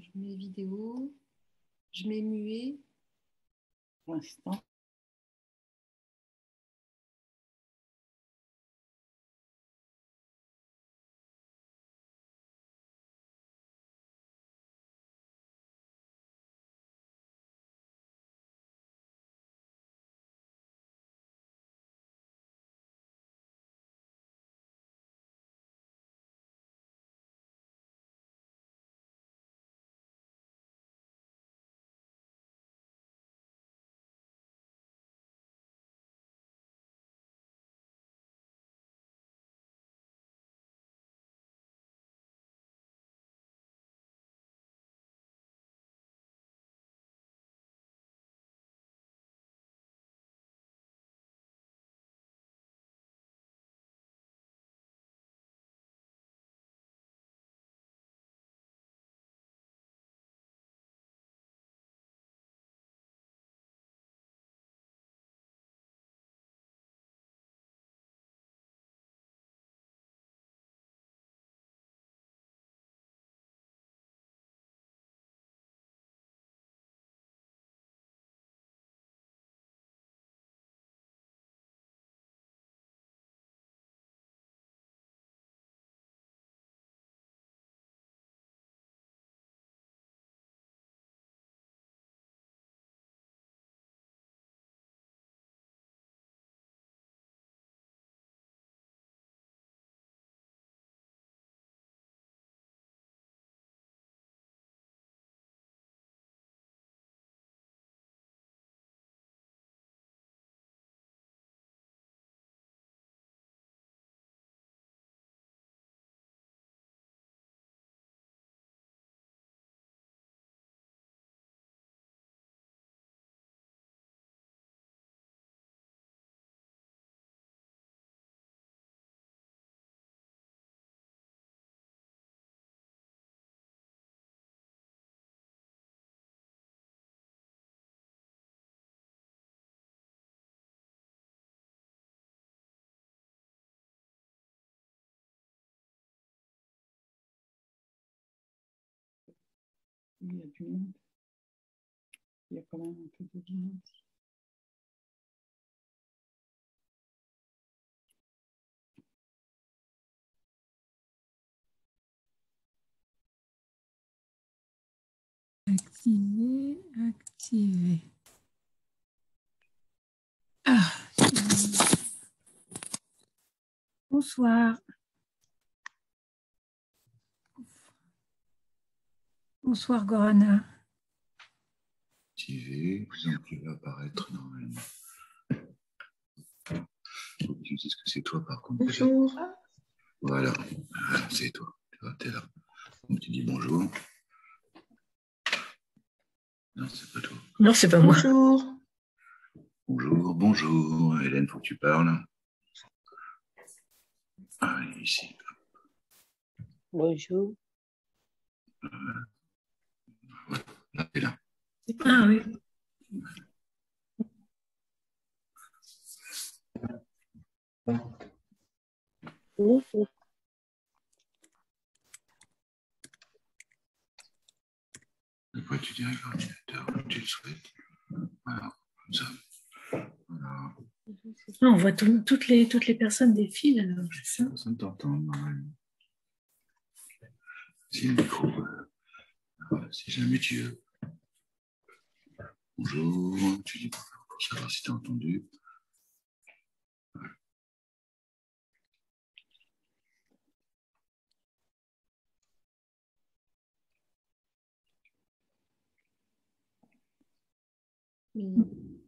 je mets vidéo, je mets muet. Pour l'instant. Il y a du monde. Il y a quand même un peu de monde. Activer, activer. Ah, bonsoir. Bonsoir, Gorana. Activer, donc il va apparaître normalement. Tu sais ce que c'est toi par contre. Bonjour. Voilà, c'est toi. Tu es là. Donc tu dis bonjour. Non, c'est pas toi. Non, c'est pas moi. Bonjour. Bonjour, bonjour. Hélène, faut que tu parles. Ah, ici. Bonjour. Là, t'es là. Ah oui. Après, tu dirais l'ordinateur comme tu le souhaites. Voilà, comme ça. Voilà. Non, on voit toutes les personnes défilent, alors, c'est ça? Personne t'entend normalement. Si le micro, si jamais tu veux. Bonjour, tu dis bonjour pour savoir si t'as entendu.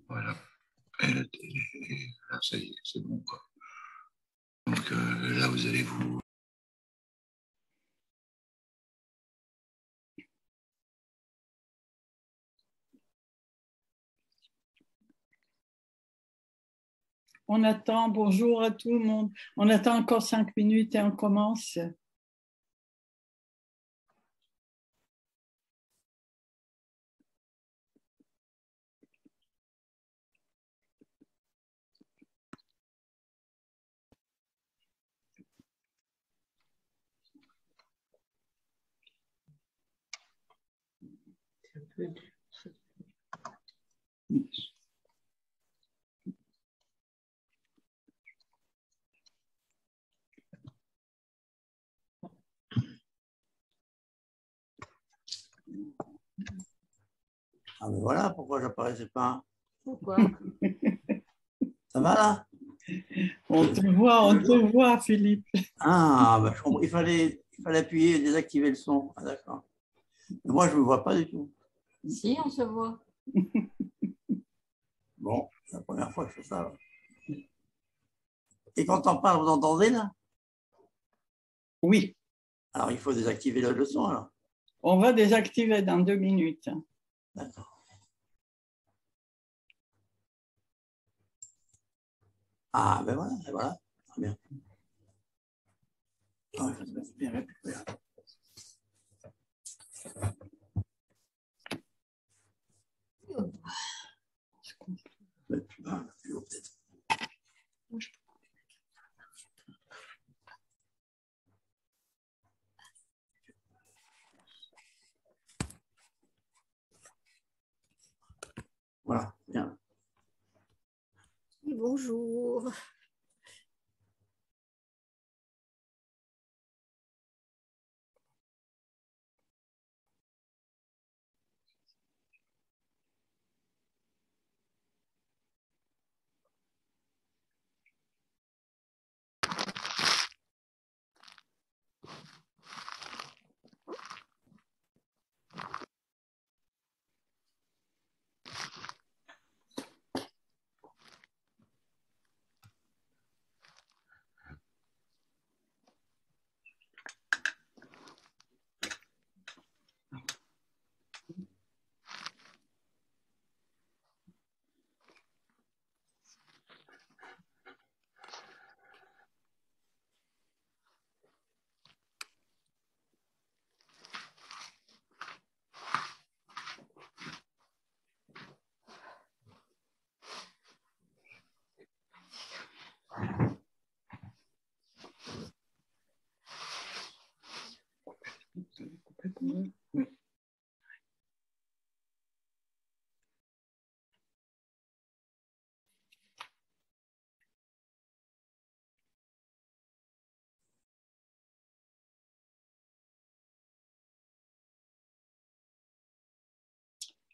Voilà. Et là, ça y est, c'est bon, quoi. Donc là, vous allez vous... On attend, bonjour à tout le monde. On attend encore 5 minutes et on commence. Ah mais voilà pourquoi j'apparaissais pas. Pourquoi? Ça va là? On te voit, Philippe. Ah, bah, il fallait appuyer et désactiver le son. Ah, d'accord. Mais moi, je ne me vois pas du tout. Si, on se voit. Bon, c'est la première fois que je fais ça. Là. Et quand on parle, vous entendez là? Oui, Alors, il faut désactiver le son alors. on va désactiver dans 2 minutes. D'accord. Ah, ben voilà, voilà. Très bien. Oh, je vais bien récupérer. Plus bas, plus haut peut-être. Voilà, bien. Bonjour.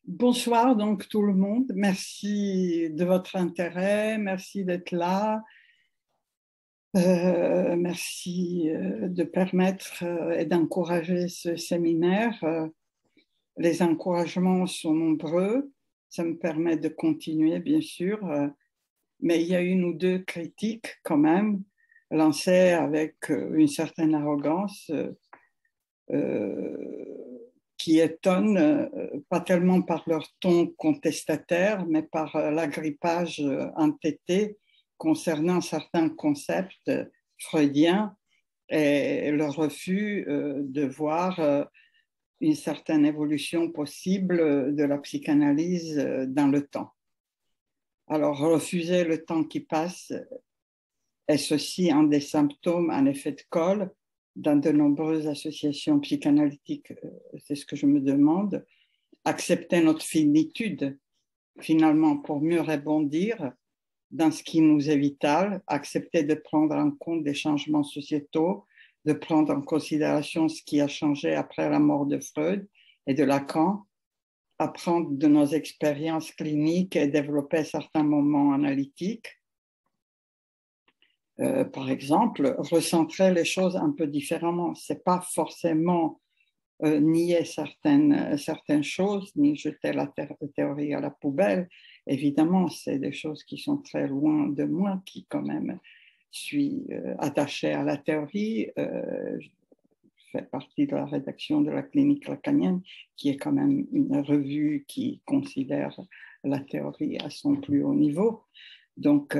Bonsoir donc tout le monde. Merci de votre intérêt, merci d'être là. Merci de permettre et d'encourager ce séminaire. Les encouragements sont nombreux. Ça me permet de continuer, bien sûr. Mais il y a 1 ou 2 critiques quand même, lancées avec une certaine arrogance qui étonnent, pas tellement par leur ton contestataire, mais par l'agrippage entêté concernant certains concepts freudiens et le refus de voir une certaine évolution possible de la psychanalyse dans le temps. Alors, refuser le temps qui passe, est-ce aussi un des symptômes, un effet de colle dans de nombreuses associations psychanalytiques? C'est ce que je me demande. Accepter notre finitude, finalement, pour mieux rebondir dans ce qui nous est vital, accepter de prendre en compte des changements sociétaux, de prendre en considération ce qui a changé après la mort de Freud et de Lacan, apprendre de nos expériences cliniques et développer certains moments analytiques. Par exemple, recentrer les choses un peu différemment. Ce n'est pas forcément nier certaines choses, ni jeter la théorie à la poubelle. Évidemment, c'est des choses qui sont très loin de moi, qui quand même suis attachée à la théorie. Je fais partie de la rédaction de la clinique lacanienne, qui est quand même une revue qui considère la théorie à son plus haut niveau. Donc,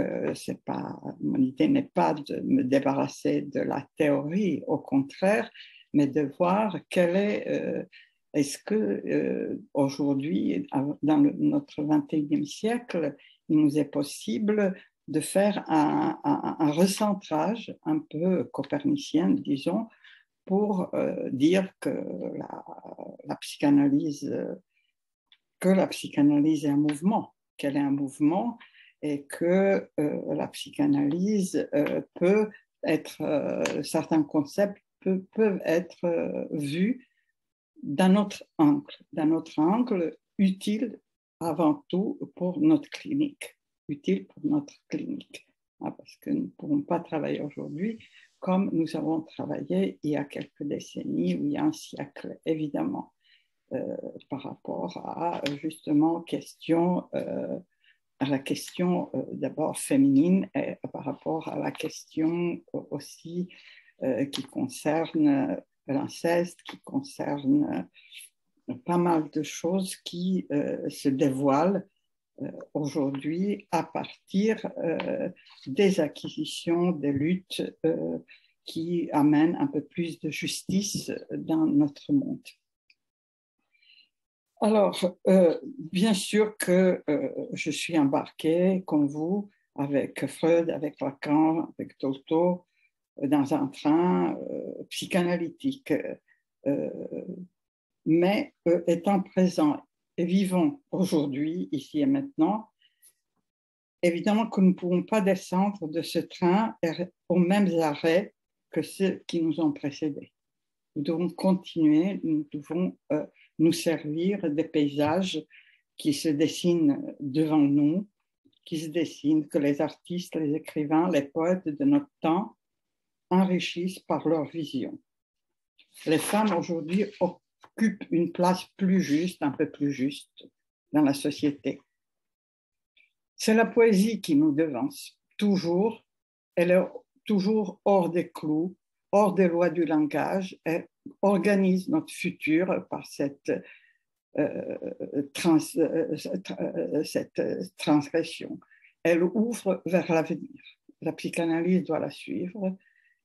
mon idée n'est pas de me débarrasser de la théorie, au contraire, mais de voir est-ce que aujourd'hui, dans notre 21e siècle, il nous est possible de faire un recentrage un peu copernicien, disons, pour dire que la psychanalyse que la psychanalyse est un mouvement, qu'elle est un mouvement et que la psychanalyse peut être, certains concepts peuvent être vus d'un autre angle utile avant tout pour notre clinique, parce que nous ne pourrons pas travailler aujourd'hui comme nous avons travaillé il y a quelques décennies ou il y a un siècle, évidemment, par rapport à justement à la question d'abord féminine et par rapport à la question aussi qui concerne l'inceste, qui concerne pas mal de choses qui se dévoilent aujourd'hui à partir des acquisitions, des luttes qui amènent un peu plus de justice dans notre monde. Alors, bien sûr que je suis embarquée, comme vous, avec Freud, avec Lacan, avec Dolto, dans un train psychanalytique. Mais étant présent et vivant aujourd'hui, ici et maintenant, évidemment que nous ne pouvons pas descendre de ce train aux mêmes arrêts que ceux qui nous ont précédés. Nous devons continuer, nous devons nous servir des paysages qui se dessinent devant nous, qui se dessinent, que les artistes, les écrivains, les poètes de notre temps enrichissent par leur vision. Les femmes aujourd'hui occupent une place plus juste, un peu plus juste dans la société. C'est la poésie qui nous devance, toujours. Elle est toujours hors des clous, hors des lois du langage, et organise notre futur par cette transgression. Elle ouvre vers l'avenir. La psychanalyse doit la suivre.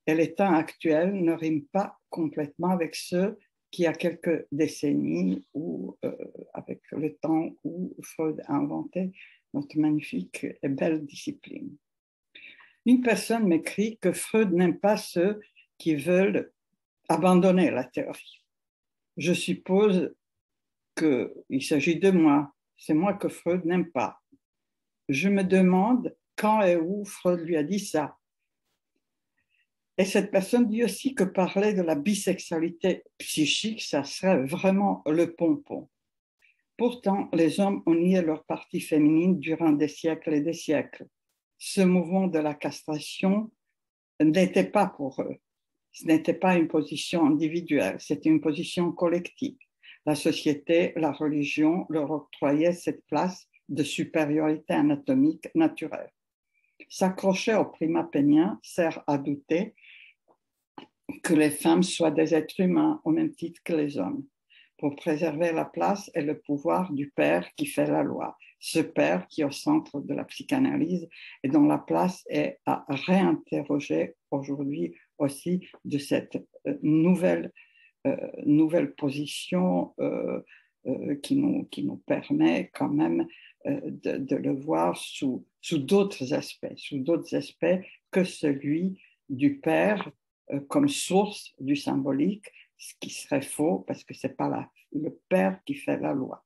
Et les temps actuels ne riment pas complètement avec ceux qui, il y a quelques décennies, ou avec le temps où Freud a inventé notre magnifique et belle discipline. Une personne m'écrit que Freud n'aime pas ceux qui veulent abandonner la théorie. Je suppose qu'il s'agit de moi. C'est moi que Freud n'aime pas. Je me demande quand et où Freud lui a dit ça. Et cette personne dit aussi que parler de la bisexualité psychique, ça serait vraiment le pompon. Pourtant, les hommes ont nié leur partie féminine durant des siècles et des siècles. Ce mouvement de la castration n'était pas pour eux. Ce n'était pas une position individuelle, c'était une position collective. La société, la religion leur octroyaient cette place de supériorité anatomique naturelle. S'accrocher au primat pénien sert à douter que les femmes soient des êtres humains au même titre que les hommes, pour préserver la place et le pouvoir du père qui fait la loi, ce père qui est au centre de la psychanalyse et dont la place est à réinterroger aujourd'hui aussi de cette nouvelle position qui nous permet quand même de le voir sous d'autres aspects que celui du père comme source du symbolique, ce qui serait faux parce que ce n'est pas le père qui fait la loi.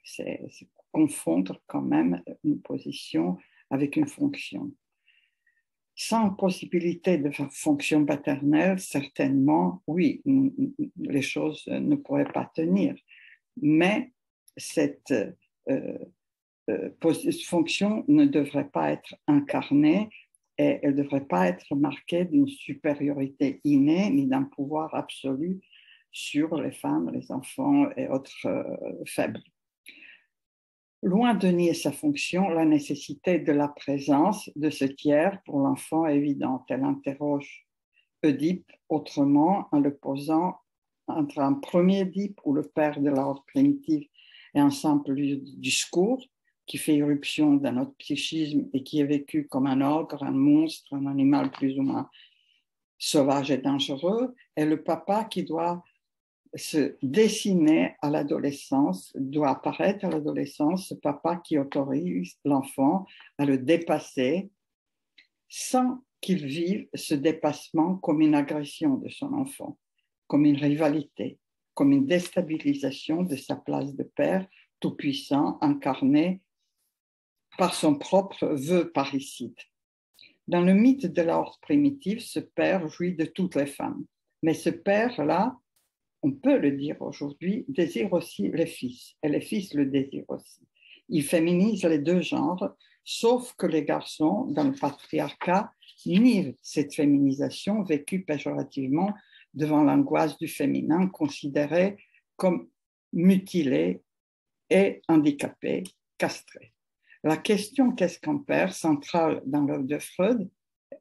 C'est confondre quand même une position avec une fonction. Sans possibilité de fonction paternelle, certainement, oui, les choses ne pourraient pas tenir. Mais cette fonction ne devrait pas être incarnée et elle ne devrait pas être marquée d'une supériorité innée ni d'un pouvoir absolu sur les femmes, les enfants et autres faibles. Loin de nier sa fonction, la nécessité de la présence de ce tiers pour l'enfant est évidente. Elle interroge Oedipe autrement en le posant entre un premier Oedipe où le père de l'ordre primitif est un simple discours qui fait irruption dans notre psychisme et qui est vécu comme un ogre, un monstre, un animal plus ou moins sauvage et dangereux, et le papa qui doit se dessiner à l'adolescence, doit apparaître à l'adolescence, ce papa qui autorise l'enfant à le dépasser sans qu'il vive ce dépassement comme une agression de son enfant, comme une rivalité, comme une déstabilisation de sa place de père tout-puissant incarné par son propre vœu parricide. Dans le mythe de la horde primitive, ce père jouit de toutes les femmes. Mais ce père-là, on peut le dire aujourd'hui, désire aussi les fils, et les fils le désirent aussi. Il féminise les deux genres, sauf que les garçons, dans le patriarcat, nient cette féminisation vécue péjorativement devant l'angoisse du féminin, considéré comme mutilé et handicapé, castré. La question qu'est-ce qu'un père, centrale dans l'œuvre de Freud,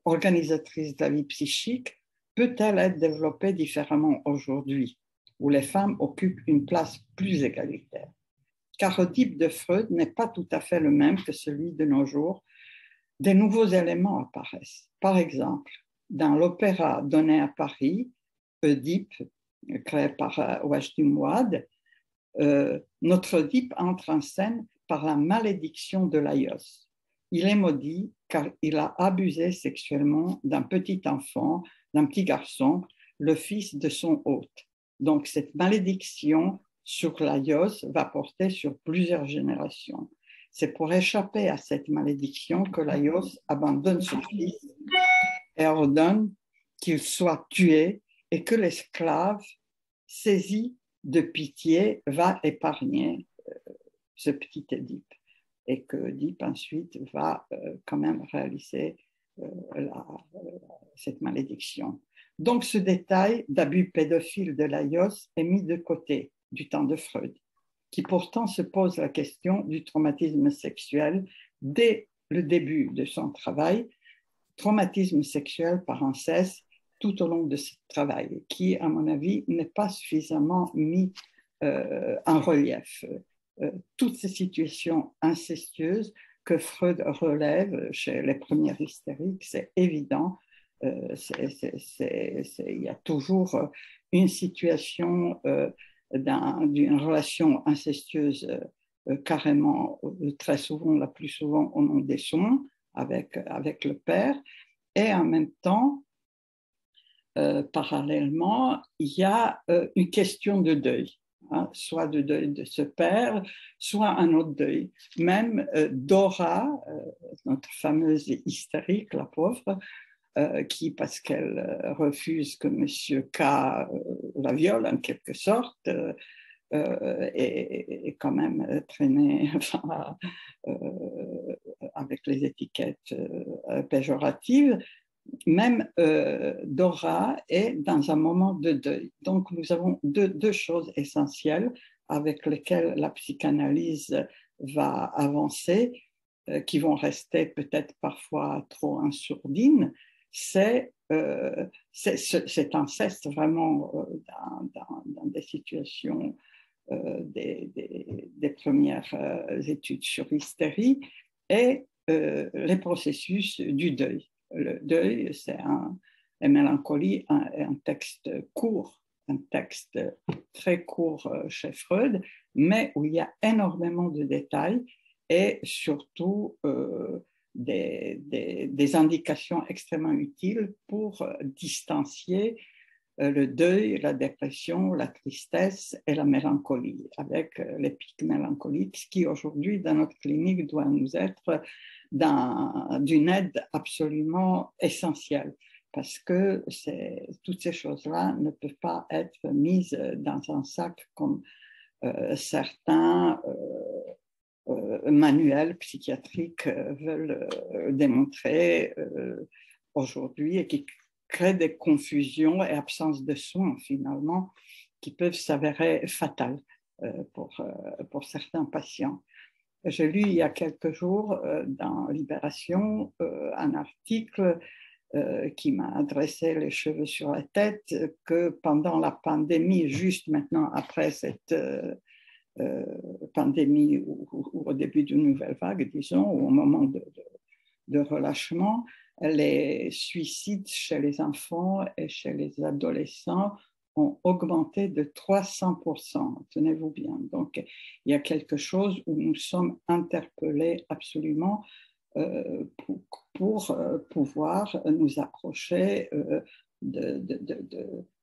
organisatrice de la vie psychique, peut-elle être développée différemment aujourd'hui, où les femmes occupent une place plus égalitaire? Car Oedipe de Freud n'est pas tout à fait le même que celui de nos jours. Des nouveaux éléments apparaissent. Par exemple, dans l'opéra donné à Paris, Oedipe, créé par Wajdi Mouad, notre Oedipe entre en scène par la malédiction de Laios. Il est maudit car il a abusé sexuellement d'un petit enfant, d'un petit garçon, le fils de son hôte. Donc cette malédiction sur Laios va porter sur plusieurs générations. C'est pour échapper à cette malédiction que Laios abandonne son fils et ordonne qu'il soit tué et que l'esclave, saisi de pitié, va épargner ce petit Édipe et que Oedipe ensuite va quand même réaliser cette malédiction. Donc ce détail d'abus pédophile de Laios est mis de côté du temps de Freud, qui pourtant se pose la question du traumatisme sexuel dès le début de son travail, traumatisme sexuel par inceste tout au long de ce travail, qui, à mon avis, n'est pas suffisamment mis en relief. Toutes ces situations incestueuses que Freud relève chez les premières hystériques, c'est évident. Il y a toujours une situation d'une relation incestueuse carrément, très souvent, la plus souvent au nom des soins avec le père. Et en même temps, parallèlement, il y a une question de deuil. Hein, soit de deuil de ce père, soit un autre deuil. Même Dora, notre fameuse hystérique, la pauvre, qui, parce qu'elle refuse que M. K la viole en quelque sorte, est quand même traînée enfin, avec les étiquettes péjoratives. Même Dora est dans un moment de deuil. Donc, nous avons deux choses essentielles avec lesquelles la psychanalyse va avancer, qui vont rester peut-être parfois trop en sourdine. C'est cet inceste vraiment dans des situations des premières études sur l'hystérie et les processus du deuil. Le deuil, la mélancolie, un texte court, un texte très court chez Freud, mais où il y a énormément de détails et surtout des indications extrêmement utiles pour distancier le deuil, la dépression, la tristesse et la mélancolie, avec les pics mélancoliques, ce qui aujourd'hui dans notre clinique doit nous être d'une aide absolument essentielle, parce que toutes ces choses-là ne peuvent pas être mises dans un sac comme certains manuels psychiatriques veulent démontrer aujourd'hui et qui créent des confusions et absence de soins finalement qui peuvent s'avérer fatales pour certains patients. J'ai lu il y a quelques jours dans Libération un article qui m'a dressé les cheveux sur la tête que pendant la pandémie, juste maintenant après cette pandémie ou au début d'une nouvelle vague, disons, ou au moment de relâchement, les suicides chez les enfants et chez les adolescents ont augmenté de 300%, tenez-vous bien. Donc, il y a quelque chose où nous sommes interpellés absolument pour pouvoir nous approcher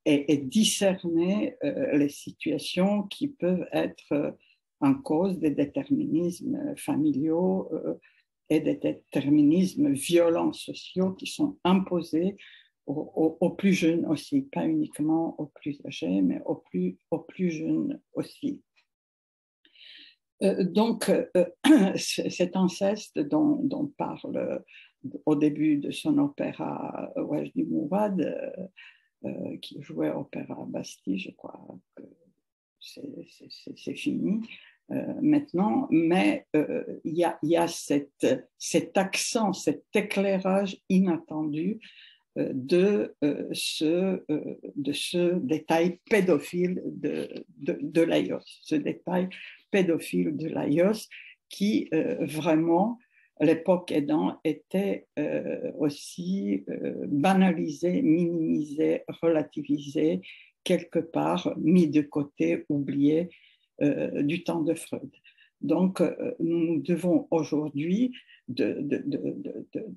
et discerner les situations qui peuvent être en cause des déterminismes familiaux et des déterminismes violents sociaux qui sont imposés aux plus jeunes aussi, pas uniquement aux plus âgés, mais aux plus jeunes aussi. Donc, cet inceste dont parle au début de son opéra Wajdi Mouawad, qui jouait opéra Bastille, je crois que c'est fini maintenant, mais il y a cet accent, cet éclairage inattendu de ce détail pédophile de Laios, ce détail pédophile de Laios qui vraiment, l'époque aidant, était aussi banalisé, minimisé, relativisé, quelque part mis de côté, oublié du temps de Freud. Donc, nous devons aujourd'hui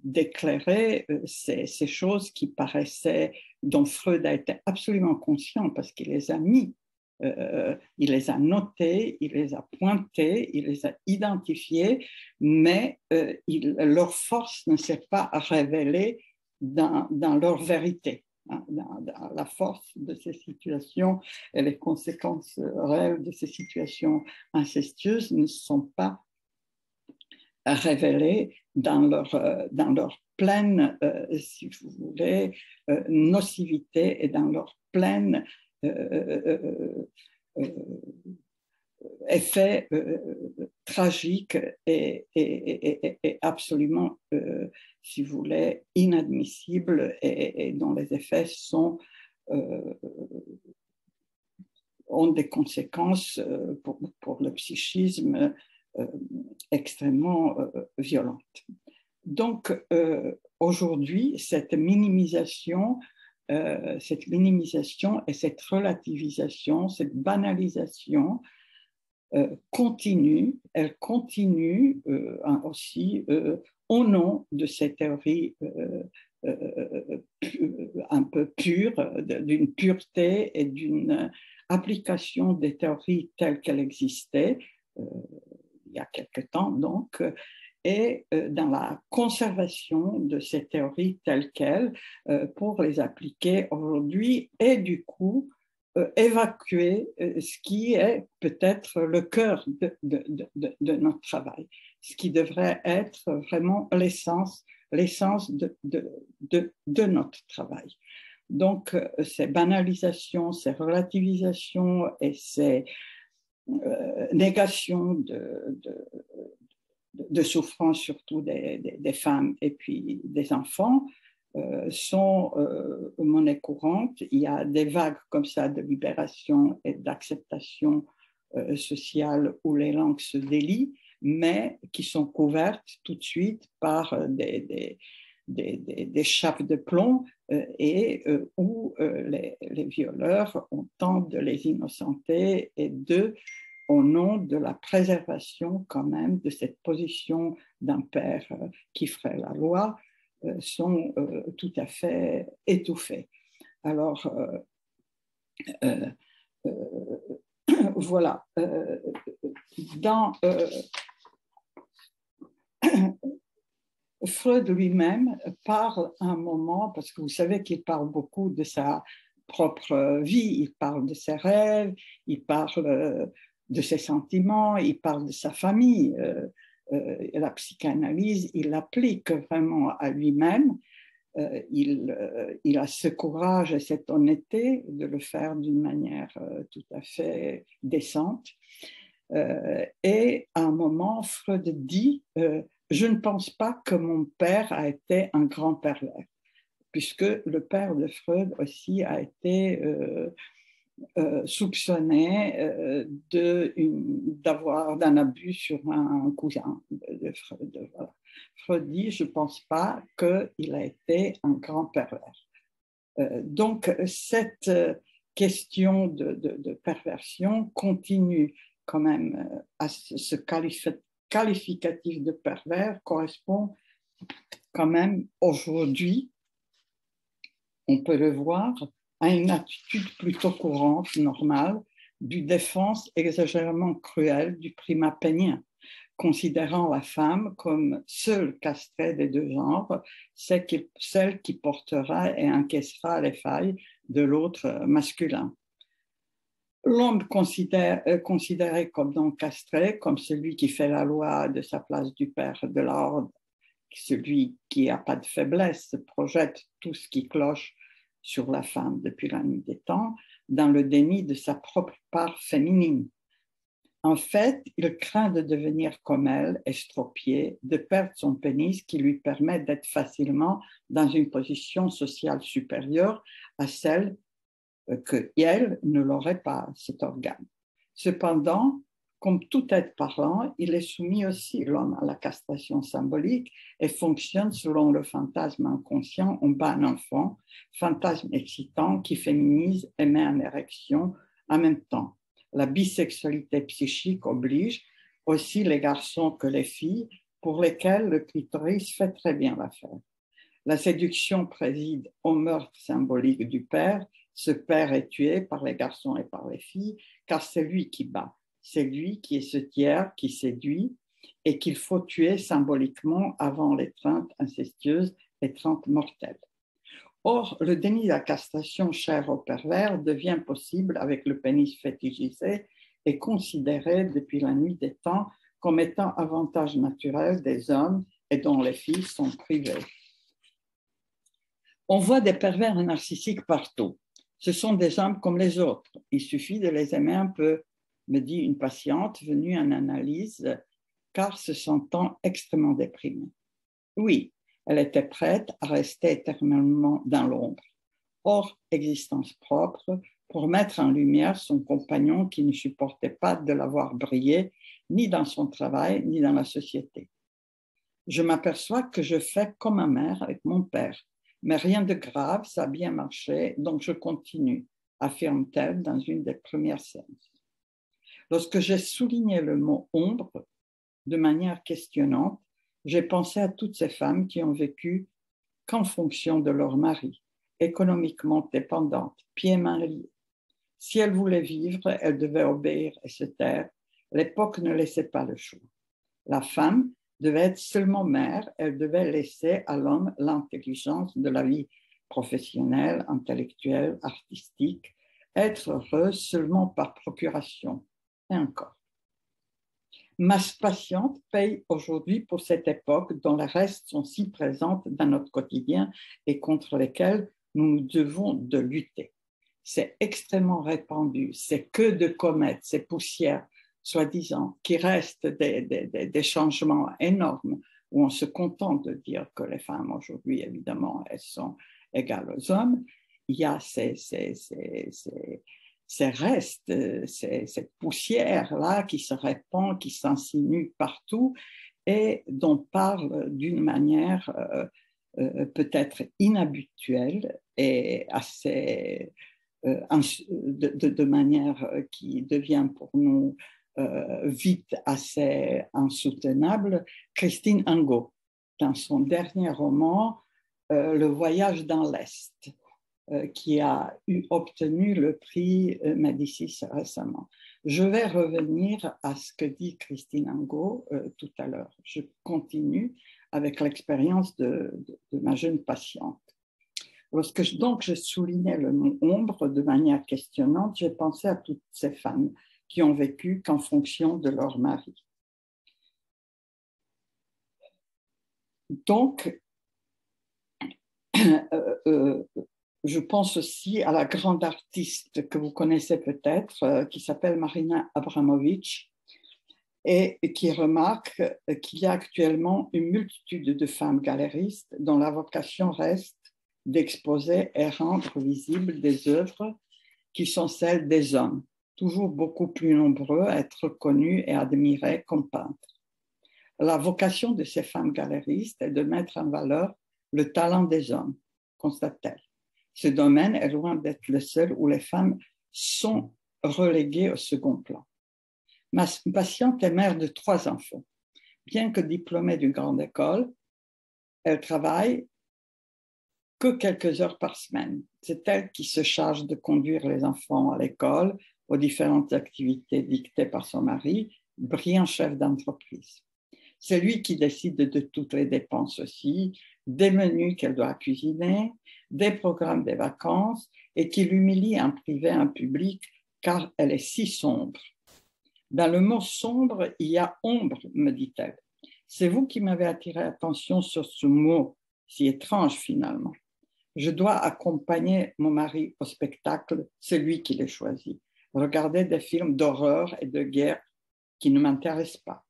d'éclairer ces choses qui paraissaient, dont Freud a été absolument conscient parce qu'il les a mis, il les a notés, il les a pointés, il les a identifiés, mais leur force ne s'est pas révélée dans leur vérité. Dans la force de ces situations et les conséquences réelles de ces situations incestueuses ne sont pas révélées dans leur pleine, si vous voulez, nocivité et dans leur pleine effet tragique et absolument, si vous voulez, inadmissible et dont les effets ont des conséquences pour le psychisme extrêmement violentes. Donc, aujourd'hui, cette minimisation et cette relativisation, cette banalisation continue, elle continue aussi au nom de ces théories un peu pures, d'une pureté et d'une application des théories telles qu'elles existaient il y a quelque temps, donc, et dans la conservation de ces théories telles quelles pour les appliquer aujourd'hui et du coup évacuer ce qui est peut-être le cœur de notre travail, ce qui devrait être vraiment l'essence de notre travail. Donc, ces banalisations, ces relativisations et ces négations de souffrance, surtout des femmes et puis des enfants, sont monnaie courante. Il y a des vagues comme ça de libération et d'acceptation sociale où les langues se délient, mais qui sont couvertes tout de suite par des chapes de plomb et où les violeurs tentent de les innocenter et au nom de la préservation quand même de cette position d'un père qui ferait la loi, sont tout à fait étouffés. Alors, voilà. Freud lui-même parle à un moment, parce que vous savez qu'il parle beaucoup de sa propre vie, il parle de ses rêves, il parle de ses sentiments, il parle de sa famille. La psychanalyse, il l'applique vraiment à lui-même. Il a ce courage et cette honnêteté de le faire d'une manière tout à fait décente. Et à un moment, Freud dit je ne pense pas que mon père a été un grand pervers, puisque le père de Freud aussi a été soupçonné d'avoir d'un abus sur un cousin de Freud. Voilà. Freud dit je ne pense pas qu'il a été un grand pervers. Donc cette question de perversion continue quand même à ce qualificatif de pervers correspond quand même aujourd'hui, on peut le voir, à une attitude plutôt courante, normale, d'une défense exagérément cruelle du primat pénien, considérant la femme comme seule castrée des deux genres, celle qui portera et encaissera les failles de l'autre masculin. L'homme considéré comme non castré, comme celui qui fait la loi de sa place du père de l'ordre, celui qui n'a pas de faiblesse, projette tout ce qui cloche sur la femme depuis la nuit des temps, dans le déni de sa propre part féminine. En fait, il craint de devenir comme elle, estropié, de perdre son pénis qui lui permet d'être facilement dans une position sociale supérieure à celle qu'elle ne l'aurait pas, cet organe. Cependant, comme tout être parlant, il est soumis aussi, l'homme, à la castration symbolique et fonctionne selon le fantasme inconscient on bat un enfant, fantasme excitant qui féminise et met en érection en même temps. La bisexualité psychique oblige aussi les garçons que les filles, pour lesquels le clitoris fait très bien l'affaire. La séduction préside au meurtre symbolique du père. Ce père est tué par les garçons et par les filles, car c'est lui qui bat. C'est lui qui est ce tiers qui séduit et qu'il faut tuer symboliquement avant l'étreinte incestueuse, l'étreinte mortelle. Or, le déni de la castration chère au pervers devient possible avec le pénis fétichisé et considéré depuis la nuit des temps comme étant avantage naturel des hommes et dont les filles sont privées. On voit des pervers narcissiques partout. Ce sont des hommes comme les autres. Il suffit de les aimer un peu, me dit une patiente venue en analyse, car se sentant extrêmement déprimée. Oui, elle était prête à rester éternellement dans l'ombre, hors existence propre, pour mettre en lumière son compagnon qui ne supportait pas de la voir briller, ni dans son travail, ni dans la société. Je m'aperçois que je fais comme ma mère avec mon père, mais rien de grave, ça a bien marché, donc je continue, affirme-t-elle dans une des premières scènes. Lorsque j'ai souligné le mot ombre de manière questionnante, j'ai pensé à toutes ces femmes qui ont vécu qu'en fonction de leur mari, économiquement dépendantes, pieds-mains liés. Si elles voulaient vivre, elles devaient obéir et se taire. L'époque ne laissait pas le choix. La femme devait être seulement mère, elle devait laisser à l'homme l'intelligence de la vie professionnelle, intellectuelle, artistique, être heureuse seulement par procuration. Et encore. Ma patiente paye aujourd'hui pour cette époque dont les restes sont si présentes dans notre quotidien et contre lesquels nous nous devons de lutter. C'est extrêmement répandu, c'est que de comètes, ces poussières, soi-disant, qui restent des changements énormes où on se contente de dire que les femmes aujourd'hui, évidemment, elles sont égales aux hommes. Il y a ces restes, cette poussière-là qui se répand, qui s'insinue partout et dont parle d'une manière peut-être inhabituelle et assez de manière qui devient pour nous vite assez insoutenable, Christine Angot, dans son dernier roman, Le voyage dans l'Est, qui a obtenu le prix Médicis récemment. Je vais revenir à ce que dit Christine Angot tout à l'heure. Je continue avec l'expérience de ma jeune patiente. Lorsque je soulignais le mot ombre de manière questionnante, j'ai pensé à toutes ces femmes qui ont vécu qu'en fonction de leur mari. Donc, je pense aussi à la grande artiste que vous connaissez peut-être, qui s'appelle Marina Abramović, et qui remarque qu'il y a actuellement une multitude de femmes galéristes dont la vocation reste d'exposer et rendre visibles des œuvres qui sont celles des hommes, toujours beaucoup plus nombreux à être connus et admirés comme peintres. La vocation de ces femmes galéristes est de mettre en valeur le talent des hommes, constate-t-elle. Ce domaine est loin d'être le seul où les femmes sont reléguées au second plan. Ma patiente est mère de 3 enfants. Bien que diplômée d'une grande école, elle travaille que quelques heures par semaine. C'est elle qui se charge de conduire les enfants à l'école, aux différentes activités dictées par son mari, brillant chef d'entreprise. C'est lui qui décide de toutes les dépenses aussi, des menus qu'elle doit cuisiner, des programmes des vacances, et qui l'humilie en privé, en public, car elle est si sombre. Dans le mot sombre, il y a ombre, me dit-elle. C'est vous qui m'avez attiré l'attention sur ce mot si étrange finalement. Je dois accompagner mon mari au spectacle, c'est lui qui l'a choisi. Regarder des films d'horreur et de guerre qui ne m'intéressent pas.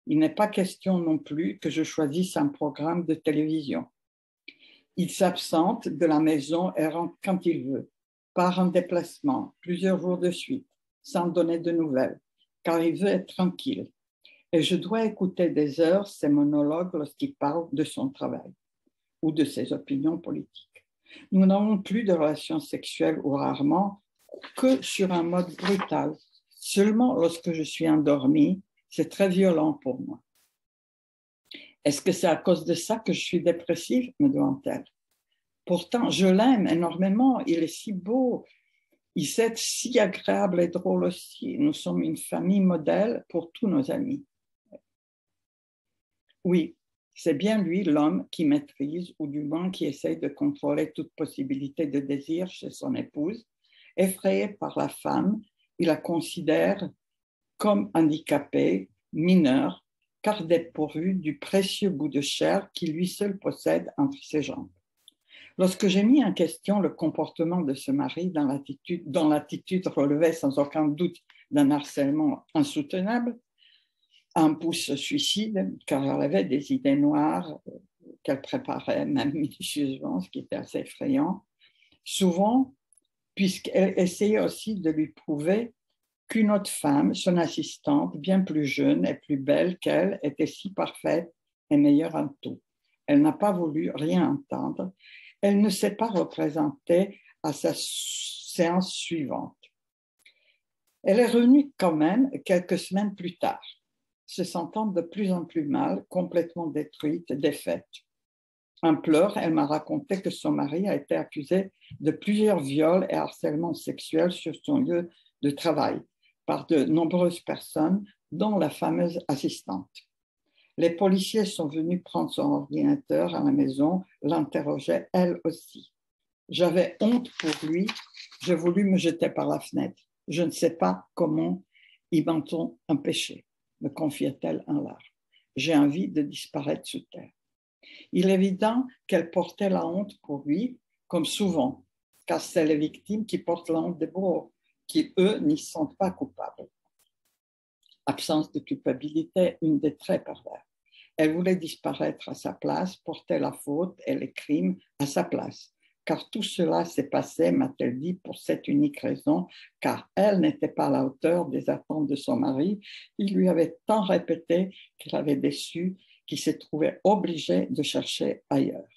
Il n'est pas question non plus que je choisisse un programme de télévision. Il s'absente de la maison et rentre quand il veut, part en déplacement, plusieurs jours de suite, sans donner de nouvelles, car il veut être tranquille. Et je dois écouter des heures ses monologues lorsqu'il parle de son travail ou de ses opinions politiques. Nous n'avons plus de relations sexuelles ou rarement que sur un mode brutal. Seulement lorsque je suis endormie, c'est très violent pour moi. Est-ce que c'est à cause de ça que je suis dépressive, me demande-t-elle. Pourtant, je l'aime énormément, il est si beau, il sait si agréable et drôle aussi. Nous sommes une famille modèle pour tous nos amis. Oui, c'est bien lui, l'homme, qui maîtrise, ou du moins qui essaye de contrôler toute possibilité de désir chez son épouse. Effrayé par la femme, il la considère comme handicapée, mineure, car dépourvue du précieux bout de chair qui lui seul possède entre ses jambes. Lorsque j'ai mis en question le comportement de ce mari dont l'attitude relevait sans aucun doute d'un harcèlement insoutenable, un pouce suicide, car elle avait des idées noires qu'elle préparait même minutieusement, ce qui était assez effrayant, souvent, puisqu'elle essayait aussi de lui prouver qu'une autre femme, son assistante, bien plus jeune et plus belle qu'elle, était si parfaite et meilleure en tout. Elle n'a pas voulu rien entendre. Elle ne s'est pas représentée à sa séance suivante. Elle est revenue quand même quelques semaines plus tard, se sentant de plus en plus mal, complètement détruite, défaite. En pleurs, elle m'a raconté que son mari a été accusé de plusieurs viols et harcèlements sexuels sur son lieu de travail par de nombreuses personnes, dont la fameuse assistante. Les policiers sont venus prendre son ordinateur à la maison, l'interrogeaient elle aussi. J'avais honte pour lui, j'ai voulu me jeter par la fenêtre. Je ne sais pas comment ils m'ont empêché, me confiait-elle en larmes. J'ai envie de disparaître sous terre. Il est évident qu'elle portait la honte pour lui, comme souvent, car c'est les victimes qui portent la honte des bourreaux, qui, eux, n'y sont pas coupables. Absence de culpabilité, une des traits pervers. Elle voulait disparaître à sa place, porter la faute et les crimes à sa place. Car tout cela s'est passé, m'a-t-elle dit, pour cette unique raison, car elle n'était pas à la hauteur des attentes de son mari. Il lui avait tant répété qu'il avait déçu, qu'il s'est trouvé obligé de chercher ailleurs.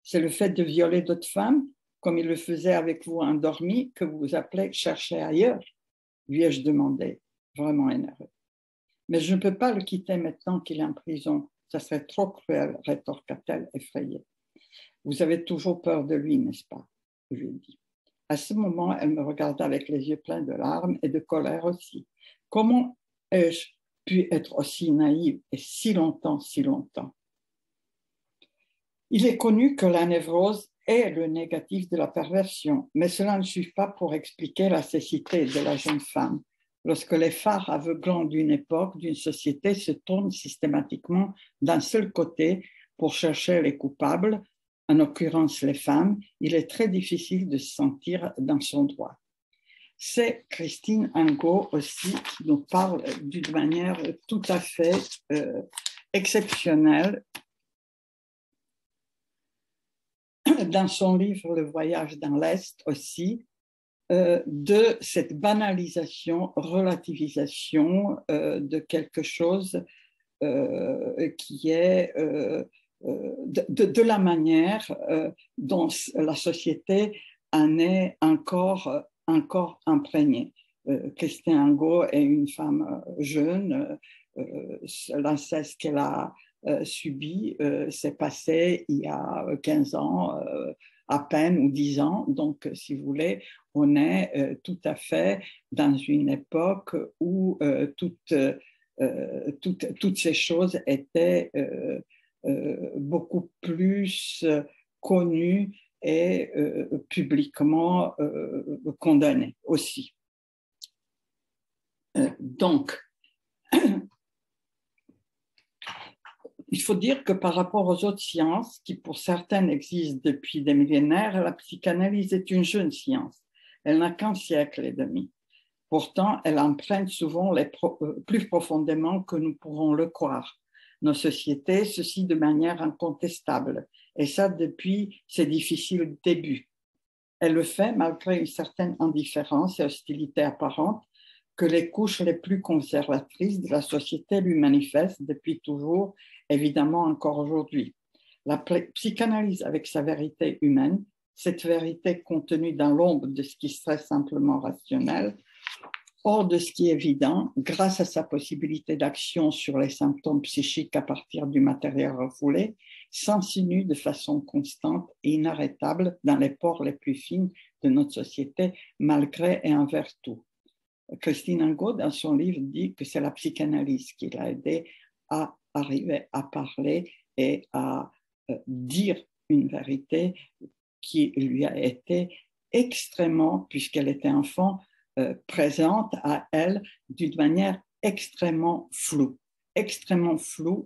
C'est le fait de violer d'autres femmes, comme il le faisait avec vous endormi, que vous appelez chercher ailleurs, lui ai-je demandé, vraiment énervé. Mais je ne peux pas le quitter maintenant qu'il est en prison. Ça serait trop cruel, rétorqua-t-elle effrayée. Vous avez toujours peur de lui, n'est-ce pas? Je lui ai dit. À ce moment, elle me regarda avec les yeux pleins de larmes et de colère aussi. Comment ai-je pu être aussi naïve et si longtemps? Il est connu que la névrose est le négatif de la perversion, mais cela ne suffit pas pour expliquer la cécité de la jeune femme. Lorsque les phares aveuglants d'une époque, d'une société se tournent systématiquement d'un seul côté pour chercher les coupables, en l'occurrence les femmes, il est très difficile de se sentir dans son droit. C'est Christine Angot aussi qui nous parle d'une manière tout à fait exceptionnelle dans son livre Le voyage dans l'Est aussi, de cette banalisation, relativisation de quelque chose qui est de la manière dont la société en est encore imprégnée. Christine Angot est une femme jeune, l'inceste qu'elle a subi s'est passé il y a 15 ans, à peine, ou 10 ans. Donc, si vous voulez, on est tout à fait dans une époque où toutes ces choses étaient beaucoup plus connues et publiquement condamnées aussi. Donc, il faut dire que par rapport aux autres sciences, qui pour certaines existent depuis des millénaires, la psychanalyse est une jeune science. Elle n'a qu'un siècle et demi. Pourtant, elle emprunte souvent plus profondément que nous pourrons le croire nos sociétés, ceci de manière incontestable, et ça depuis ses difficiles débuts. Elle le fait malgré une certaine indifférence et hostilité apparente que les couches les plus conservatrices de la société lui manifestent depuis toujours, évidemment encore aujourd'hui. La psychanalyse avec sa vérité humaine, cette vérité contenue dans l'ombre de ce qui serait simplement rationnel, hors de ce qui est évident, grâce à sa possibilité d'action sur les symptômes psychiques à partir du matériel refoulé, s'insinue de façon constante et inarrêtable dans les pores les plus fines de notre société, malgré et envers tout. Christine Angot, dans son livre, dit que c'est la psychanalyse qui l'a aidé à arriver à parler et à dire une vérité qui lui a été extrêmement, puisqu'elle était enfant, présente à elle d'une manière extrêmement floue,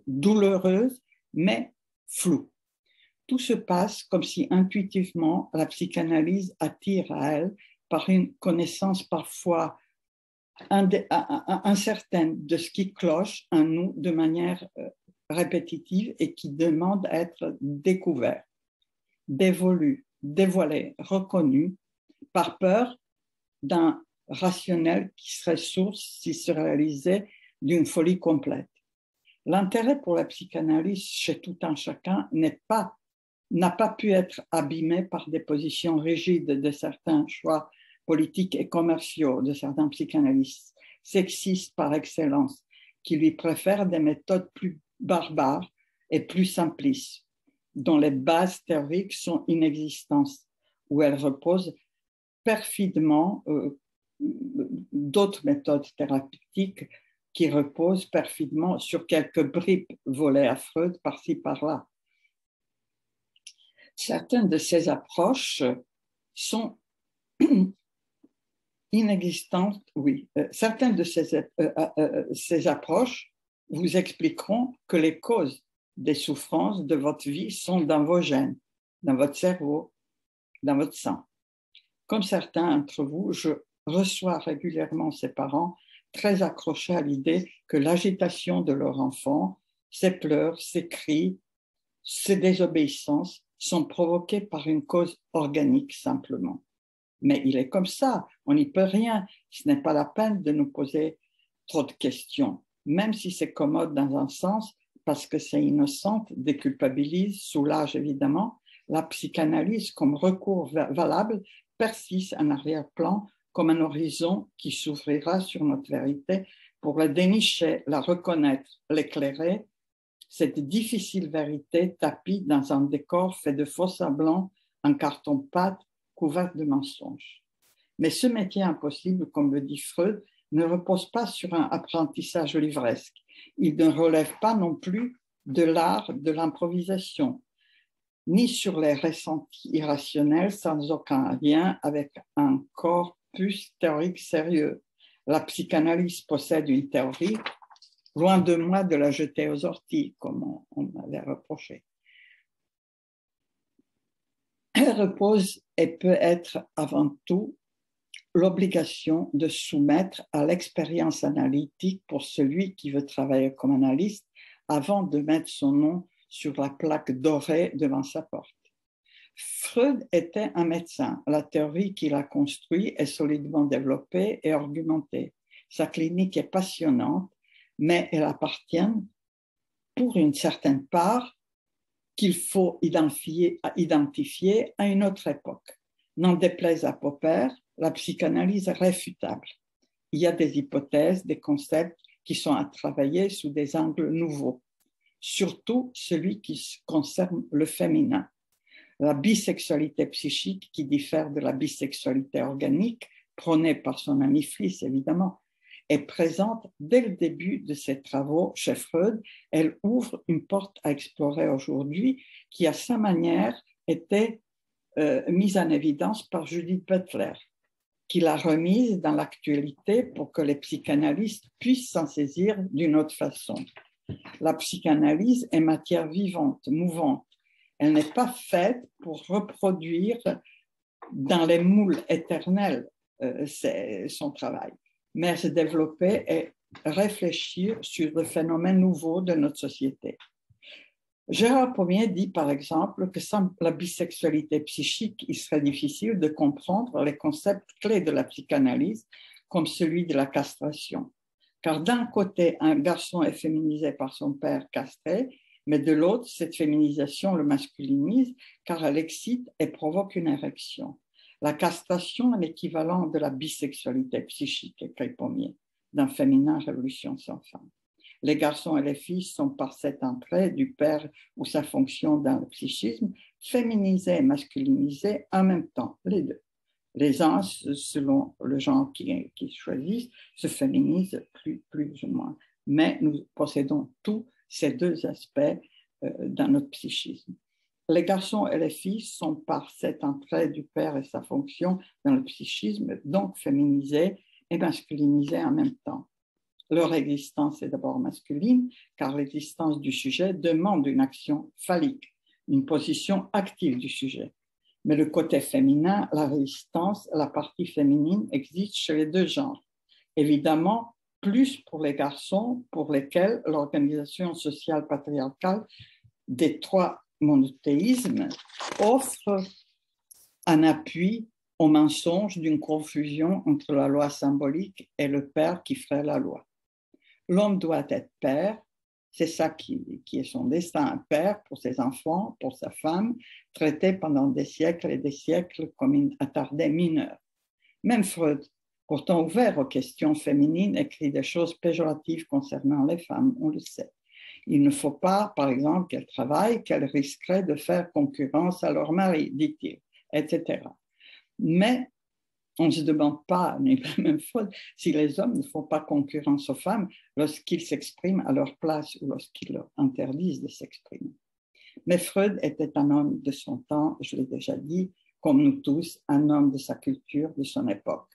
douloureuse, mais floue. Tout se passe comme si intuitivement la psychanalyse attire à elle par une connaissance parfois incertaine de ce qui cloche en nous de manière répétitive et qui demande à être découvert, dévolu, dévoilé, reconnu, par peur d'un rationnel qui serait source, s'il se réalisait, d'une folie complète. L'intérêt pour la psychanalyse chez tout un chacun n'a pas pu être abîmé par des positions rigides de certains choix politiques et commerciaux de certains psychanalystes, sexistes par excellence, qui lui préfèrent des méthodes plus barbares et plus simplistes, dont les bases théoriques sont inexistantes, où elles reposent perfidement d'autres méthodes thérapeutiques qui reposent perfidement sur quelques bribes volées à Freud par-ci par-là. Certaines de ces approches sont inexistantes, oui. Certaines de ces approches vous expliqueront que les causes des souffrances de votre vie sont dans vos gènes, dans votre cerveau, dans votre sang. Comme certains d'entre vous, je reçois régulièrement ces parents très accrochés à l'idée que l'agitation de leur enfant, ses pleurs, ses cris, ses désobéissances sont provoquées par une cause organique simplement. Mais il est comme ça, on n'y peut rien. Ce n'est pas la peine de nous poser trop de questions, même si c'est commode dans un sens, parce que c'est innocent, déculpabilise, soulage évidemment. La psychanalyse comme recours valable persiste en arrière-plan comme un horizon qui s'ouvrira sur notre vérité pour la dénicher, la reconnaître, l'éclairer. Cette difficile vérité tapie dans un décor fait de faux semblants en carton-pâte couvert de mensonges. Mais ce métier impossible, comme le dit Freud, ne repose pas sur un apprentissage livresque. Il ne relève pas non plus de l'art de l'improvisation, ni sur les ressentis irrationnels sans aucun lien avec un corpus théorique sérieux. La psychanalyse possède une théorie, loin de moi de la jeter aux orties, comme on m'avait reproché. Elle repose et peut être avant tout l'obligation de soumettre à l'expérience analytique pour celui qui veut travailler comme analyste avant de mettre son nom sur la plaque dorée devant sa porte. Freud était un médecin. La théorie qu'il a construite est solidement développée et argumentée. Sa clinique est passionnante, mais elle appartient, pour une certaine part, qu'il faut identifier à une autre époque. N'en déplaise à Popper, la psychanalyse est réfutable. Il y a des hypothèses, des concepts qui sont à travailler sous des angles nouveaux. surtout celui qui concerne le féminin. La bisexualité psychique, qui diffère de la bisexualité organique, prônée par son ami Fliss, évidemment, est présente dès le début de ses travaux chez Freud. Elle ouvre une porte à explorer aujourd'hui qui, à sa manière, était mise en évidence par Judith Butler, qui l'a remise dans l'actualité pour que les psychanalystes puissent s'en saisir d'une autre façon. La psychanalyse est matière vivante, mouvante. Elle n'est pas faite pour reproduire dans les moules éternels son travail, mais se développer et réfléchir sur le phénomène nouveau de notre société. Gérard Pommier dit par exemple que sans la bisexualité psychique, il serait difficile de comprendre les concepts clés de la psychanalyse, comme celui de la castration. Car d'un côté, un garçon est féminisé par son père castré, mais de l'autre, cette féminisation le masculinise car elle excite et provoque une érection. La castration est l'équivalent de la bisexualité psychique, écrit Pommier, d'un féminin révolution sans fin. Les garçons et les filles sont par cette entrée du père ou sa fonction dans le psychisme féminisés et masculinisés en même temps, les deux. Les uns, selon le genre qu'ils choisissent, se féminisent plus ou moins. Mais nous possédons tous ces deux aspects dans notre psychisme. Les garçons et les filles sont par cette entrée du père et sa fonction dans le psychisme donc féminisés et masculinisés en même temps. Leur existence est d'abord masculine, car l'existence du sujet demande une action phallique, une position active du sujet. Mais le côté féminin, la résistance, la partie féminine existent chez les deux genres. Évidemment, plus pour les garçons, pour lesquels l'organisation sociale patriarcale des trois monothéismes offre un appui au mensonge d'une confusion entre la loi symbolique et le père qui ferait la loi. L'homme doit être père, c'est ça qui est son destin, un père pour ses enfants, pour sa femme, traité pendant des siècles et des siècles comme une attardée mineure. Même Freud, pourtant ouvert aux questions féminines, écrit des choses péjoratives concernant les femmes, on le sait. Il ne faut pas, par exemple, qu'elles travaillent, qu'elles risqueraient de faire concurrence à leur mari, dit-il, etc. Mais on ne se demande pas, ni même Freud, si les hommes ne font pas concurrence aux femmes lorsqu'ils s'expriment à leur place ou lorsqu'ils leur interdisent de s'exprimer. Mais Freud était un homme de son temps, je l'ai déjà dit, comme nous tous, un homme de sa culture, de son époque.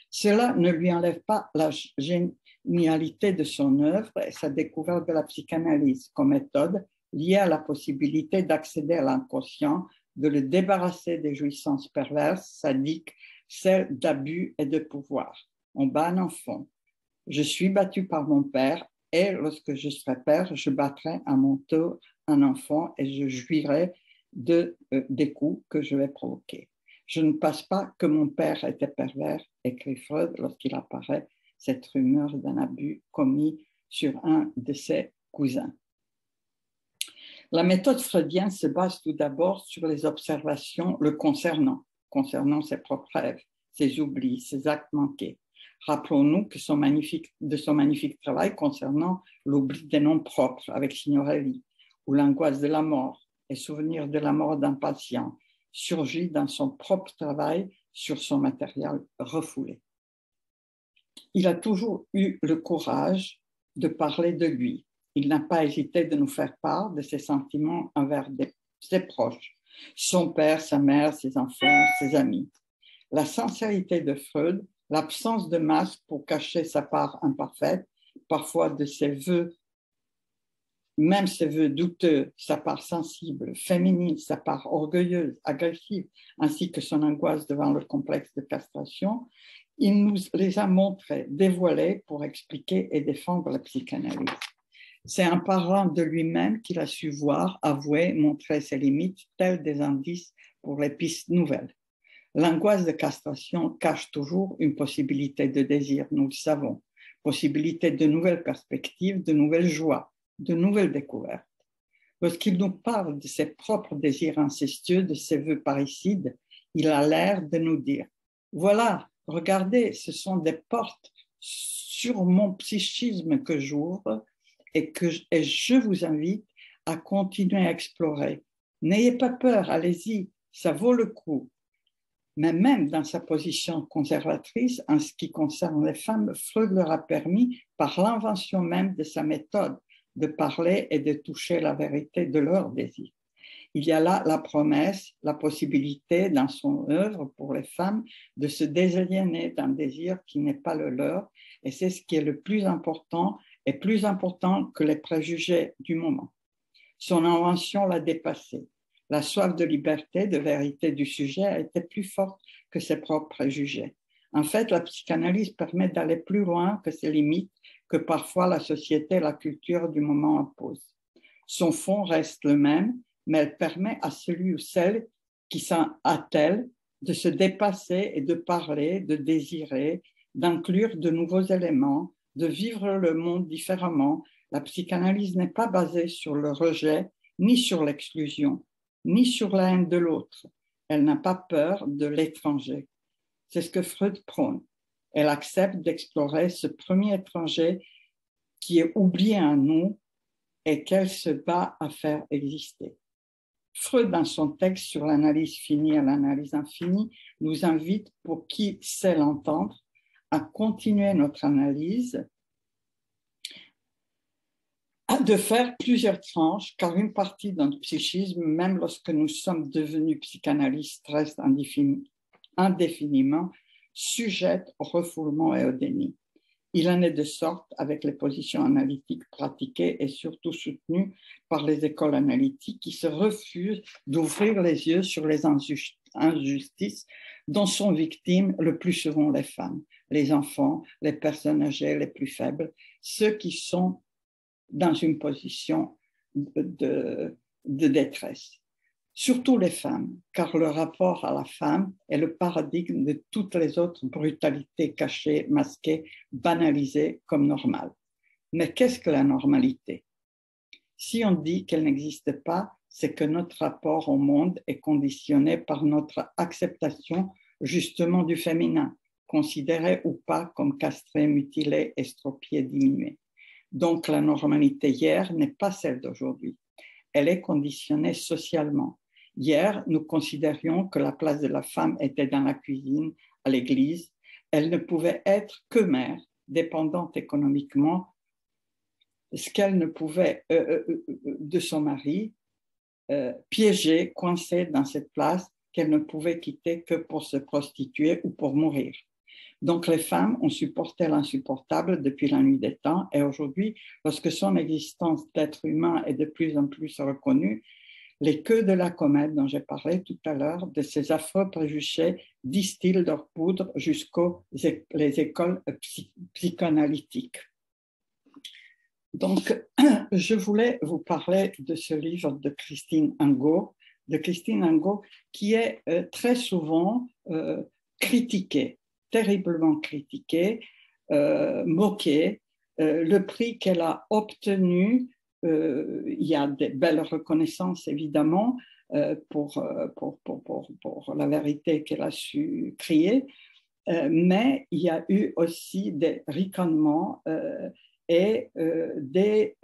Cela ne lui enlève pas la génialité de son œuvre et sa découverte de la psychanalyse comme méthode liée à la possibilité d'accéder à l'inconscient, de le débarrasser des jouissances perverses, sadiques, celles d'abus et de pouvoir. On bat un enfant. Je suis battu par mon père et lorsque je serai père, je battrai à mon tour un enfant et je jouirai des coups que je vais provoquer. Je ne pense pas que mon père était pervers, écrit Freud lorsqu'il apparaît cette rumeur d'un abus commis sur un de ses cousins. La méthode freudienne se base tout d'abord sur les observations le concernant ses propres rêves, ses oublis, ses actes manqués. Rappelons-nous que de son magnifique travail concernant l'oubli des noms propres avec Signorelli, ou l'angoisse de la mort et souvenir de la mort d'un patient, surgit dans son propre travail sur son matériel refoulé. Il a toujours eu le courage de parler de lui. Il n'a pas hésité de nous faire part de ses sentiments envers ses proches, son père, sa mère, ses enfants, ses amis. La sincérité de Freud, l'absence de masque pour cacher sa part imparfaite, parfois de ses vœux, même ses vœux douteux, sa part sensible, féminine, sa part orgueilleuse, agressive, ainsi que son angoisse devant le complexe de castration, il nous les a montrés, dévoilés pour expliquer et défendre la psychanalyse. C'est en parlant de lui-même qu'il a su voir, avouer, montrer ses limites, tels des indices pour les pistes nouvelles. L'angoisse de castration cache toujours une possibilité de désir, nous le savons, possibilité de nouvelles perspectives, de nouvelles joies, de nouvelles découvertes. Lorsqu'il nous parle de ses propres désirs incestueux, de ses vœux parricides, il a l'air de nous dire « Voilà, regardez, ce sont des portes sur mon psychisme que j'ouvre et je vous invite à continuer à explorer. N'ayez pas peur, allez-y, ça vaut le coup. Mais même dans sa position conservatrice, en ce qui concerne les femmes, Freud leur a permis, par l'invention même de sa méthode, de parler et de toucher la vérité de leurs désirs. Il y a là la promesse, la possibilité dans son œuvre pour les femmes de se désaliéner d'un désir qui n'est pas le leur, et c'est ce qui est le plus important, et plus important que les préjugés du moment. Son invention l'a dépassé. La soif de liberté, de vérité du sujet a été plus forte que ses propres préjugés. En fait, la psychanalyse permet d'aller plus loin que ses limites que parfois la société et la culture du moment imposent. Son fond reste le même, mais elle permet à celui ou celle qui s'en attelle de se dépasser et de parler, de désirer, d'inclure de nouveaux éléments, de vivre le monde différemment. La psychanalyse n'est pas basée sur le rejet, ni sur l'exclusion, ni sur la haine de l'autre. Elle n'a pas peur de l'étranger. C'est ce que Freud prône. Elle accepte d'explorer ce premier étranger qui est oublié en nous et qu'elle se bat à faire exister. Freud, dans son texte sur l'analyse finie à l'analyse infinie, nous invite, pour qui sait l'entendre, à continuer notre analyse, de faire plusieurs tranches, car une partie de notre psychisme, même lorsque nous sommes devenus psychanalystes, reste indéfiniment sujette au refoulement et au déni. Il en est de sorte avec les positions analytiques pratiquées et surtout soutenues par les écoles analytiques qui se refusent d'ouvrir les yeux sur les injustices dont sont victimes le plus souvent les femmes, les enfants, les personnes âgées les plus faibles, ceux qui sont dans une position de détresse. Surtout les femmes, car le rapport à la femme est le paradigme de toutes les autres brutalités cachées, masquées, banalisées comme normales. Mais qu'est-ce que la normalité? Si on dit qu'elle n'existe pas, c'est que notre rapport au monde est conditionné par notre acceptation justement du féminin, considéré ou pas comme castré, mutilé, estropié, diminué. Donc la normalité hier n'est pas celle d'aujourd'hui. Elle est conditionnée socialement. Hier, nous considérions que la place de la femme était dans la cuisine, à l'église. Elle ne pouvait être que mère, dépendante économiquement, ce qu'elle ne pouvait de son mari, piégée, coincée dans cette place qu'elle ne pouvait quitter que pour se prostituer ou pour mourir. Donc les femmes ont supporté l'insupportable depuis la nuit des temps et aujourd'hui, lorsque son existence d'être humain est de plus en plus reconnue, les queues de la comète dont j'ai parlé tout à l'heure, de ces affreux préjugés distillent leur poudre jusqu'aux les écoles psychanalytiques. Donc, je voulais vous parler de ce livre de Christine Angot, qui est très souvent critiquée, terriblement critiquée, moquée. Le prix qu'elle a obtenu, il y a des belles reconnaissances évidemment pour la vérité qu'elle a su crier, mais il y a eu aussi des ricanements et des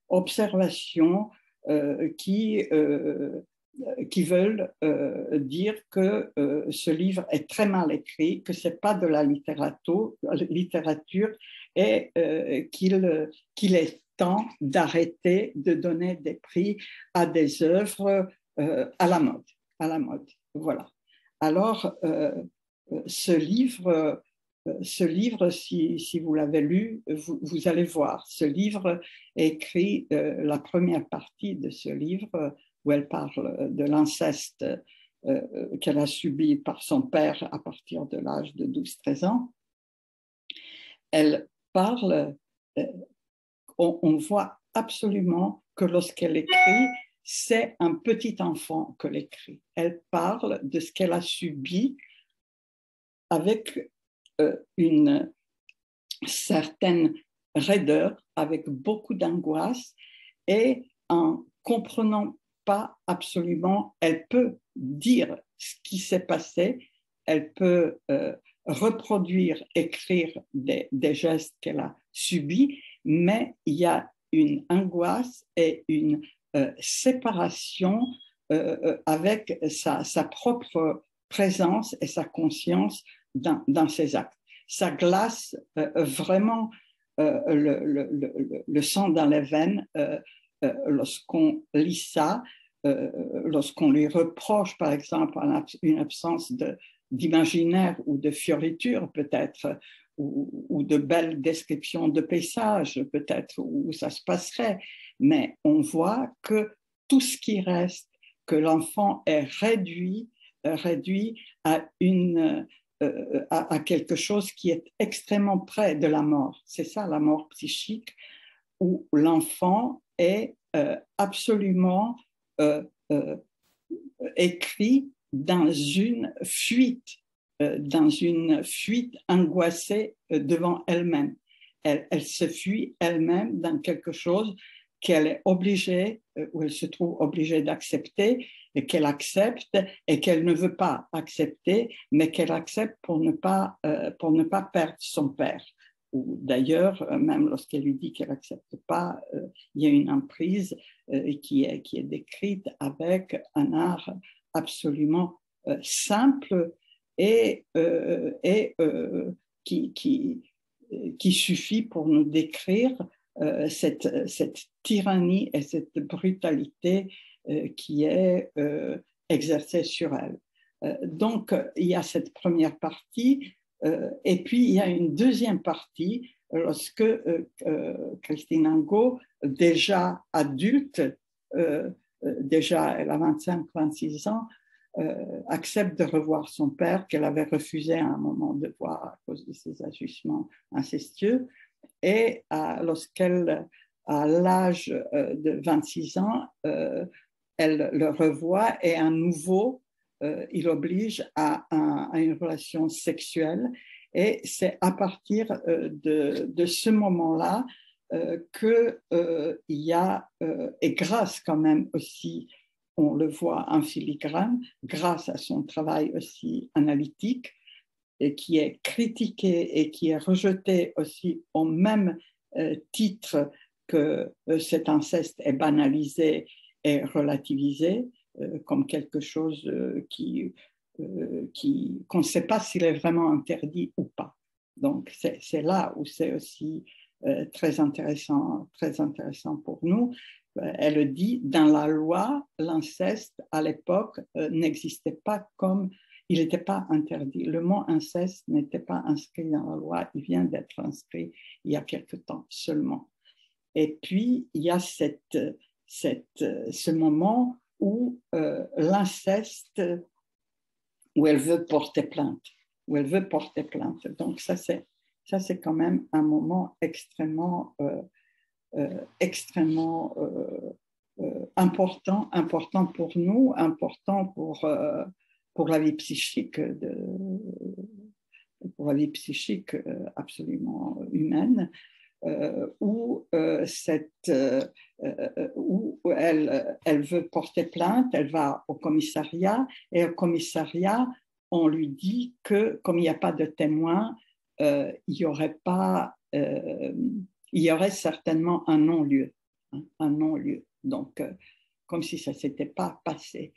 observations qui veulent dire que ce livre est très mal écrit, que ce n'est pas de la littérature et qu'il est temps d'arrêter de donner des prix à des œuvres à la mode. Voilà. Alors, ce livre, si vous l'avez lu, vous allez voir. Ce livre est écrit, la première partie de ce livre, où elle parle de l'inceste qu'elle a subi par son père à partir de l'âge de 12-13 ans. Elle parle, on voit absolument que lorsqu'elle écrit, c'est un petit enfant que l'écrit. Elle parle de ce qu'elle a subi avec une certaine raideur, avec beaucoup d'angoisse, et en comprenant pas absolument, elle peut dire ce qui s'est passé, elle peut reproduire, écrire des gestes qu'elle a subis, mais il y a une angoisse et une séparation avec sa propre présence et sa conscience dans ses actes. Ça glace vraiment le sang dans les veines lorsqu'on lit ça, lorsqu'on lui reproche, par exemple, une absence d'imaginaire ou de fioriture, peut-être, ou de belles descriptions de paysages, peut-être, où ça se passerait. Mais on voit que tout ce qui reste, que l'enfant est réduit à quelque chose qui est extrêmement près de la mort. C'est ça, la mort psychique, où l'enfant est absolument écrit dans une fuite angoissée devant elle-même. Elle se fuit elle-même dans quelque chose qu'elle est obligée, ou elle se trouve obligée d'accepter, et qu'elle accepte et qu'elle ne veut pas accepter, mais qu'elle accepte pour ne pas perdre son père. Ou d'ailleurs, même lorsqu'elle lui dit qu'elle n'accepte pas, il y a une emprise qui est décrite avec un art absolument simple et qui suffit pour nous décrire cette tyrannie et cette brutalité qui est exercée sur elle. Donc, il y a cette première partie, et puis il y a une deuxième partie lorsque Christine Angot, déjà adulte, déjà elle a 25-26 ans, accepte de revoir son père qu'elle avait refusé à un moment de voir à cause de ses agissements incestueux. Et lorsqu'elle a l'âge de 26 ans, elle le revoit et à nouveau, il oblige à une relation sexuelle. Et c'est à partir de ce moment-là qu'il y a, et grâce quand même aussi, on le voit en filigrane, grâce à son travail aussi analytique, et qui est critiqué et qui est rejeté aussi au même titre que cet inceste est banalisé et relativisé comme quelque chose qu'on ne sait pas s'il est vraiment interdit ou pas. Donc c'est là où c'est aussi très intéressant pour nous. Elle dit, dans la loi, l'inceste à l'époque n'existait pas comme... Il n'était pas interdit. Le mot inceste n'était pas inscrit dans la loi. Il vient d'être inscrit il y a quelque temps seulement. Et puis, il y a ce moment où l'inceste, où elle veut porter plainte. Donc, ça, c'est quand même un moment extrêmement important pour nous, important pour la vie psychique absolument humaine, où elle veut porter plainte, elle va au commissariat, et au commissariat, on lui dit que comme il n'y a pas de témoin, il y aurait certainement un non-lieu, donc comme si ça ne s'était pas passé.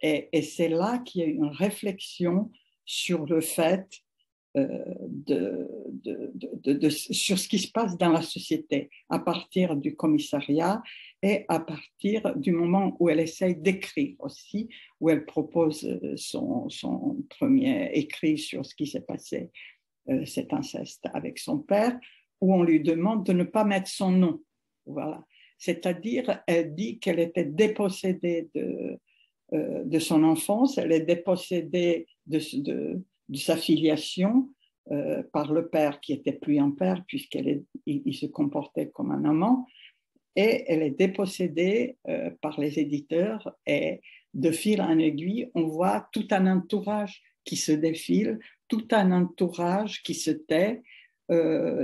Et c'est là qu'il y a une réflexion sur le fait sur ce qui se passe dans la société à partir du commissariat et à partir du moment où elle essaye d'écrire aussi, où elle propose son premier écrit sur ce qui s'est passé, cet inceste avec son père, où on lui demande de ne pas mettre son nom. Voilà. C'est-à-dire, elle dit qu'elle était dépossédée de son enfance, elle est dépossédée de sa filiation par le père qui était plus un père puisqu'il se comportait comme un amant, et elle est dépossédée par les éditeurs, et de fil en aiguille, on voit tout un entourage qui se défile, tout un entourage qui se tait,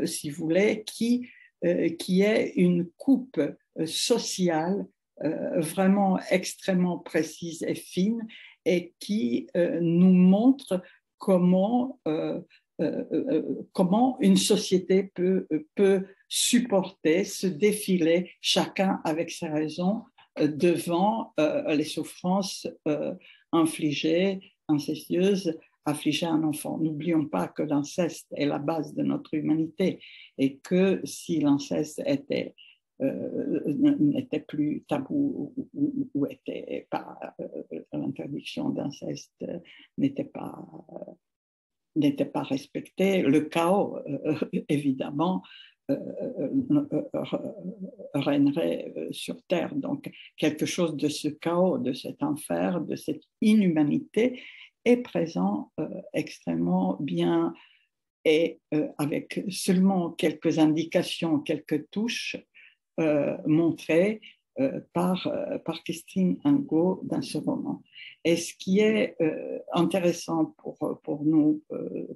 si vous voulez, qui est une coupe sociale vraiment extrêmement précise et fine, et qui nous montre comment une société peut supporter ce défilé, chacun avec ses raisons, devant les souffrances infligées, incestueuses, affligées à un enfant. N'oublions pas que l'inceste est la base de notre humanité et que si l'inceste n'était plus tabou ou était pas l'interdiction d'inceste n'était pas respectée, le chaos évidemment régnerait sur terre. Donc quelque chose de ce chaos, de cet enfer, de cette inhumanité est présent extrêmement bien et avec seulement quelques indications, quelques touches montrées par Christine Angot dans ce roman. Et ce qui est intéressant pour nous,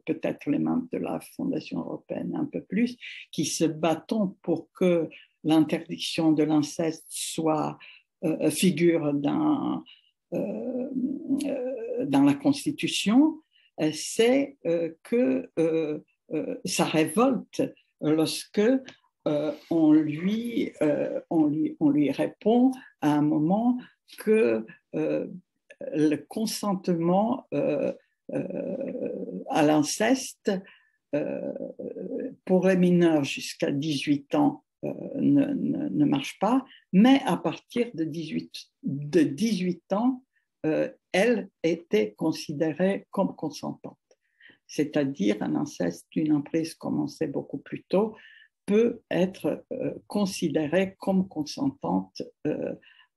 peut-être les membres de la Fondation européenne un peu plus, qui se battons pour que l'interdiction de l'inceste soit figure dans la Constitution, c'est que ça révolte lorsque on lui répond à un moment que le consentement à l'inceste pour les mineurs jusqu'à 18 ans ne marche pas, mais à partir de 18 ans, elle était considérée comme consentante. C'est-à-dire un inceste, une emprise commencée beaucoup plus tôt, peut être considérée comme consentante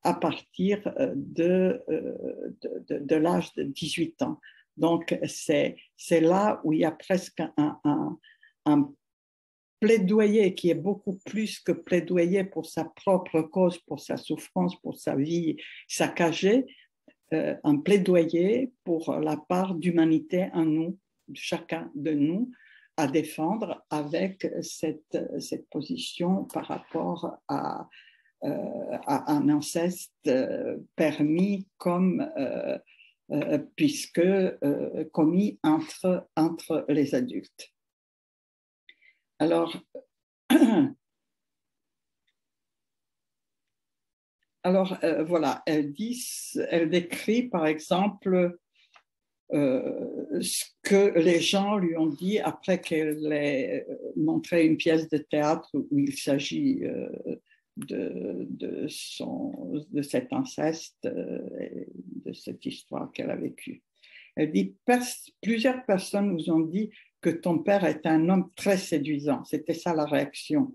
à partir de l'âge de 18 ans. Donc, c'est là où il y a presque un plaidoyer qui est beaucoup plus que plaidoyer pour sa propre cause, pour sa souffrance, pour sa vie saccagée, un plaidoyer pour la part d'humanité en nous, chacun de nous, à défendre avec cette position par rapport à un inceste permis comme puisque commis entre les adultes. Alors, voilà, elle décrit par exemple ce que les gens lui ont dit après qu'elle ait montré une pièce de théâtre où il s'agit de cet inceste et de cette histoire qu'elle a vécue. Elle dit « Plusieurs personnes nous ont dit que ton père était un homme très séduisant. » C'était ça la réaction.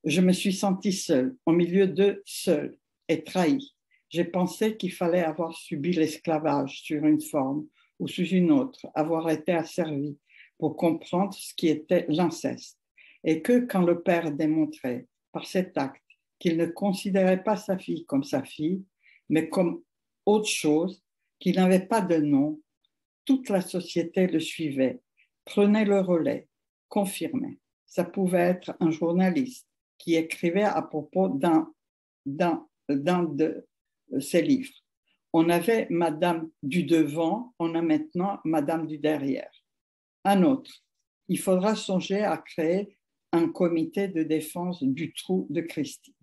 Je me suis sentie seule, au milieu d'eux, seule et trahie. J'ai pensé qu'il fallait avoir subi l'esclavage sur une forme ou sous une autre, avoir été asservi pour comprendre ce qui était l'inceste. Et que quand le père démontrait par cet acte qu'il ne considérait pas sa fille comme sa fille, mais comme autre chose, qu'il n'avait pas de nom, toute la société le suivait, prenait le relais, confirmait. Ça pouvait être un journaliste qui écrivait à propos d'un de ses livres. On avait Madame du devant, on a maintenant Madame du derrière. Un autre, il faudra songer à créer un comité de défense du trou de Christine.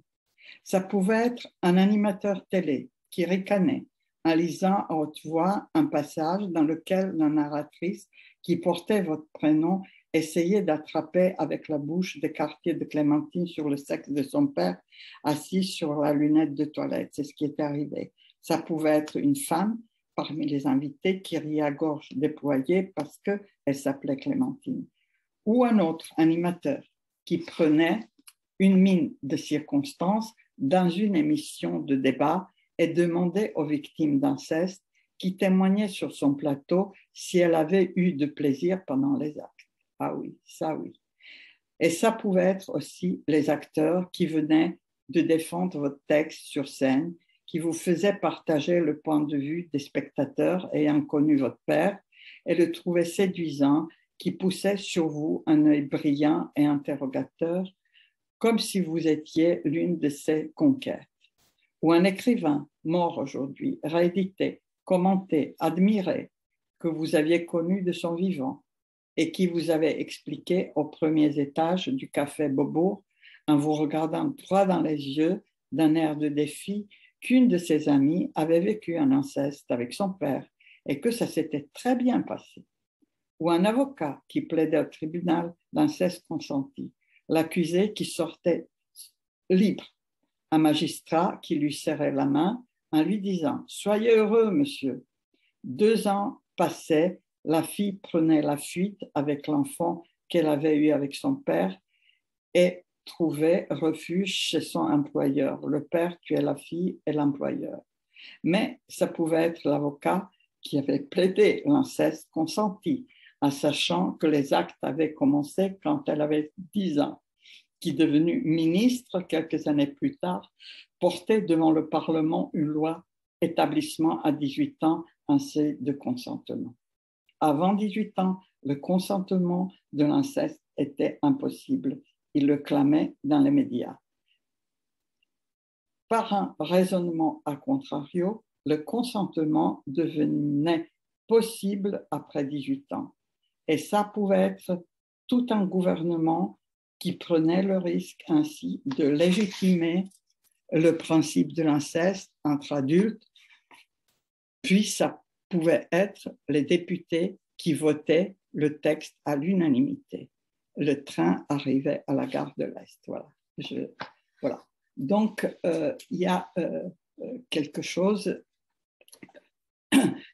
Ça pouvait être un animateur télé qui ricanait en lisant à haute voix un passage dans lequel la narratrice qui portait votre prénom essayait d'attraper avec la bouche des quartiers de Clémentine sur le sexe de son père assis sur la lunette de toilette. C'est ce qui est arrivé. Ça pouvait être une femme parmi les invités qui riait à gorge déployée parce qu'elle s'appelait Clémentine. Ou un autre animateur qui prenait une mine de circonstance dans une émission de débat et demandait aux victimes d'inceste qui témoignaient sur son plateau si elle avait eu de plaisir pendant les actes. Ah oui, ça oui. Et ça pouvait être aussi les acteurs qui venaient de défendre votre texte sur scène, qui vous faisaient partager le point de vue des spectateurs ayant connu votre père et le trouvaient séduisant, qui poussait sur vous un œil brillant et interrogateur, comme si vous étiez l'une de ses conquêtes. Ou un écrivain mort aujourd'hui, réédité, commenté, admiré, que vous aviez connu de son vivant et qui vous avait expliqué aux premiers étages du café Beaubourg, en vous regardant droit dans les yeux d'un air de défi, qu'une de ses amies avait vécu un inceste avec son père et que ça s'était très bien passé. Ou un avocat qui plaidait au tribunal d'inceste consenti, l'accusé qui sortait libre, un magistrat qui lui serrait la main en lui disant « Soyez heureux, monsieur ». 2 ans passaient, la fille prenait la fuite avec l'enfant qu'elle avait eu avec son père et trouvait refuge chez son employeur. Le père tuait la fille et l'employeur. Mais ça pouvait être l'avocat qui avait plaidé l'inceste consenti, en sachant que les actes avaient commencé quand elle avait 10 ans, qui, devenue ministre quelques années plus tard, portait devant le Parlement une loi établissement à 18 ans un seuil de consentement. Avant 18 ans, le consentement de l'inceste était impossible. Il le clamait dans les médias. Par un raisonnement à contrario, le consentement devenait possible après 18 ans. Et ça pouvait être tout un gouvernement qui prenait le risque ainsi de légitimer le principe de l'inceste entre adultes. Puis ça pouvait être les députés qui votaient le texte à l'unanimité. Le train arrivait à la gare de l'Est. Voilà. Donc, il y a quelque chose,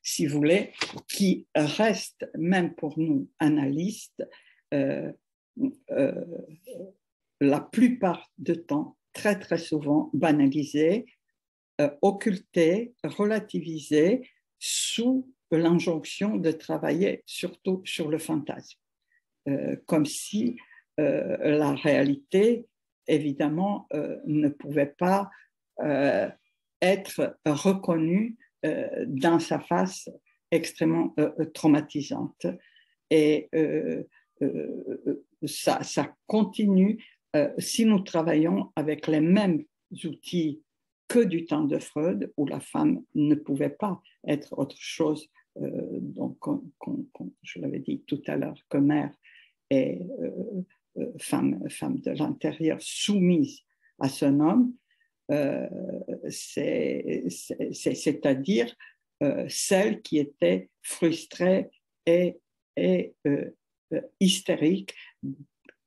si vous voulez, qui reste, même pour nous, analystes, la plupart du temps, très, très souvent, banalisé, occulté, relativisé, sous l'injonction de travailler surtout sur le fantasme. Comme si la réalité, évidemment, ne pouvait pas être reconnue dans sa face extrêmement traumatisante. Et ça continue si nous travaillons avec les mêmes outils que du temps de Freud, où la femme ne pouvait pas être autre chose, donc, je l'avais dit tout à l'heure, que mère et femme de l'intérieur soumise à son homme, c'est-à-dire celle qui était frustrée et hystérique,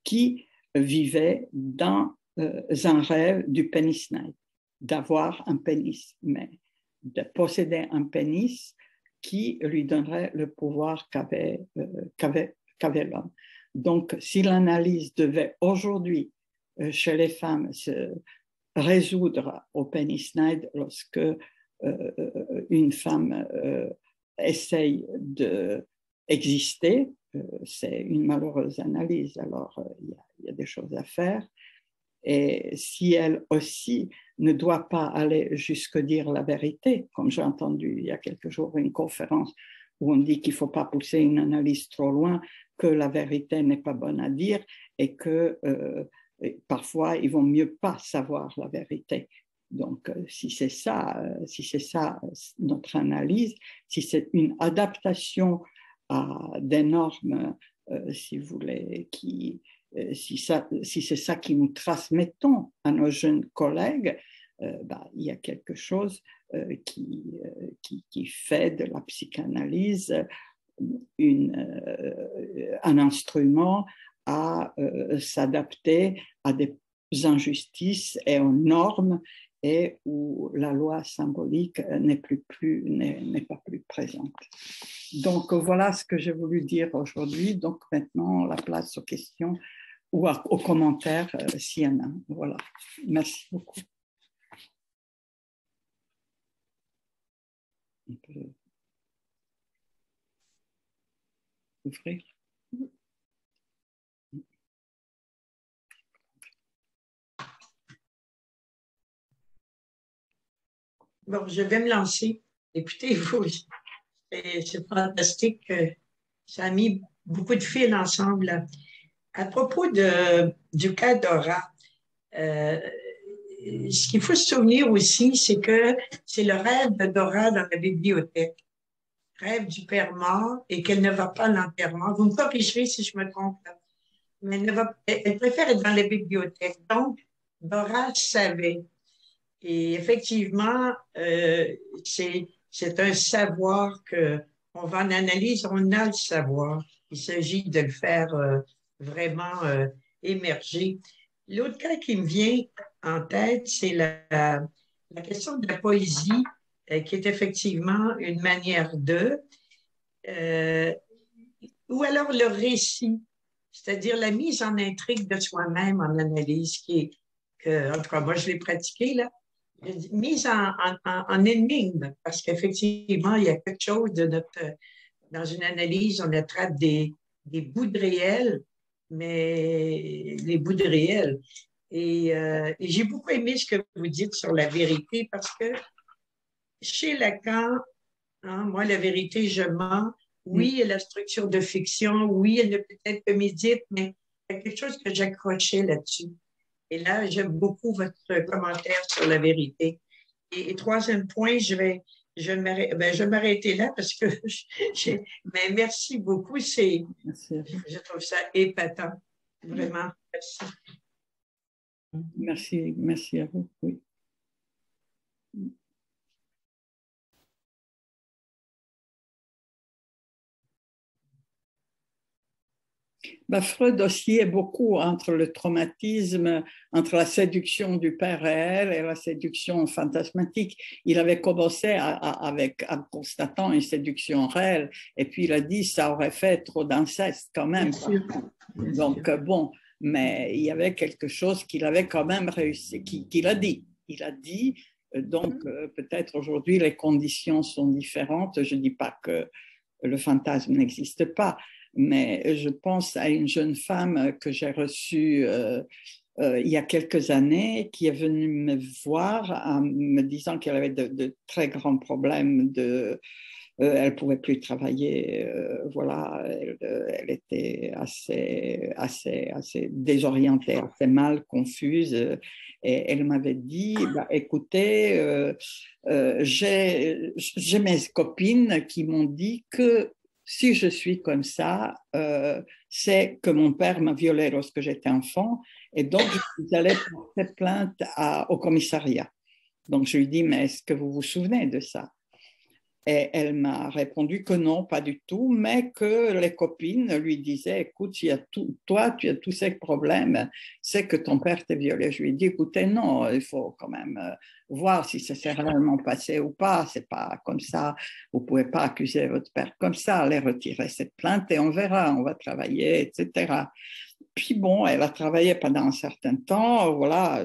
qui vivait dans un rêve du pénis night, d'avoir un pénis, mais de posséder un pénis qui lui donnerait le pouvoir qu'avait l'homme. Donc, si l'analyse devait aujourd'hui, chez les femmes, se résoudre au pénis night lorsque une femme essaye d'exister, c'est une malheureuse analyse. Alors, il y a des choses à faire. Et si elle aussi ne doit pas aller jusque dire la vérité, comme j'ai entendu il y a quelques jours une conférence où on dit qu'il ne faut pas pousser une analyse trop loin, que la vérité n'est pas bonne à dire et que parfois il vaut mieux pas savoir la vérité. Donc, si c'est ça notre analyse, si c'est une adaptation à des normes, si vous voulez, si c'est ça qui nous transmettons à nos jeunes collègues, il y a quelque chose qui fait de la psychanalyse un instrument à s'adapter à des injustices et aux normes, et où la loi symbolique n'est pas plus présente. Donc voilà ce que j'ai voulu dire aujourd'hui. Donc maintenant, la place aux questions ou aux commentaires s'il y en a. Voilà. Merci beaucoup. On peut ouvrir. Bon, je vais me lancer. Écoutez, c'est fantastique. Ça a mis beaucoup de fils ensemble. À propos du cas Dora, ce qu'il faut se souvenir aussi, c'est que c'est le rêve de Dora dans la bibliothèque. Rêve du père mort et qu'elle ne va pas à l'enterrement. Vous me corrigerez si je me trompe. Mais elle préfère être dans la bibliothèque. Donc, Dora savait. Et effectivement, c'est un savoir que on va en analyse, on a le savoir. Il s'agit de le faire vraiment émerger. L'autre cas qui me vient en tête, c'est la question de la poésie, qui est effectivement une manière euh, ou alors le récit, c'est-à-dire la mise en intrigue de soi-même en analyse, en tout cas, moi, je l'ai pratiqué, là, mise en énigme, parce qu'effectivement, il y a quelque chose dans une analyse, on attrape des bouts de réel, mais les bouts de réel. Et j'ai beaucoup aimé ce que vous dites sur la vérité, parce que chez Lacan, hein, moi, la vérité, je mens. Oui, il y a la structure de fiction. Oui, elle ne peut être que médite, mais il y a quelque chose que j'accrochais là-dessus. Et là, j'aime beaucoup votre commentaire sur la vérité. Et troisième point, je vais m'arrêter là parce que mais merci beaucoup. Je trouve ça épatant. Vraiment. Merci. Merci à vous. Oui. Freud oscillait beaucoup entre le traumatisme, entre la séduction du père réel et la séduction fantasmatique. Il avait commencé en constatant une séduction réelle, et puis il a dit ça aurait fait trop d'inceste quand même. Donc bon, mais il y avait quelque chose qu'il avait quand même réussi, qu'il a dit. Il a dit, donc peut-être aujourd'hui les conditions sont différentes. Je ne dis pas que le fantasme n'existe pas, mais je pense à une jeune femme que j'ai reçue il y a quelques années, qui est venue me voir en me disant qu'elle avait de très grands problèmes elle ne pouvait plus travailler, voilà, elle était assez désorientée, assez mal, confuse, et elle m'avait dit, écoutez, j'ai mes copines qui m'ont dit que si je suis comme ça, c'est que mon père m'a violée lorsque j'étais enfant, et donc je suis allée porter plainte au commissariat. Donc je lui dis, mais est-ce que vous vous souvenez de ça? Et elle m'a répondu que non, pas du tout, mais que les copines lui disaient, écoute, toi, tu as tous ces problèmes, c'est que ton père t'a violé. Je lui ai dit, écoutez, non, il faut quand même voir si ça s'est réellement passé ou pas, c'est pas comme ça, vous pouvez pas accuser votre père comme ça, allez retirer cette plainte et on verra, on va travailler, etc. Puis bon, elle a travaillé pendant un certain temps, voilà,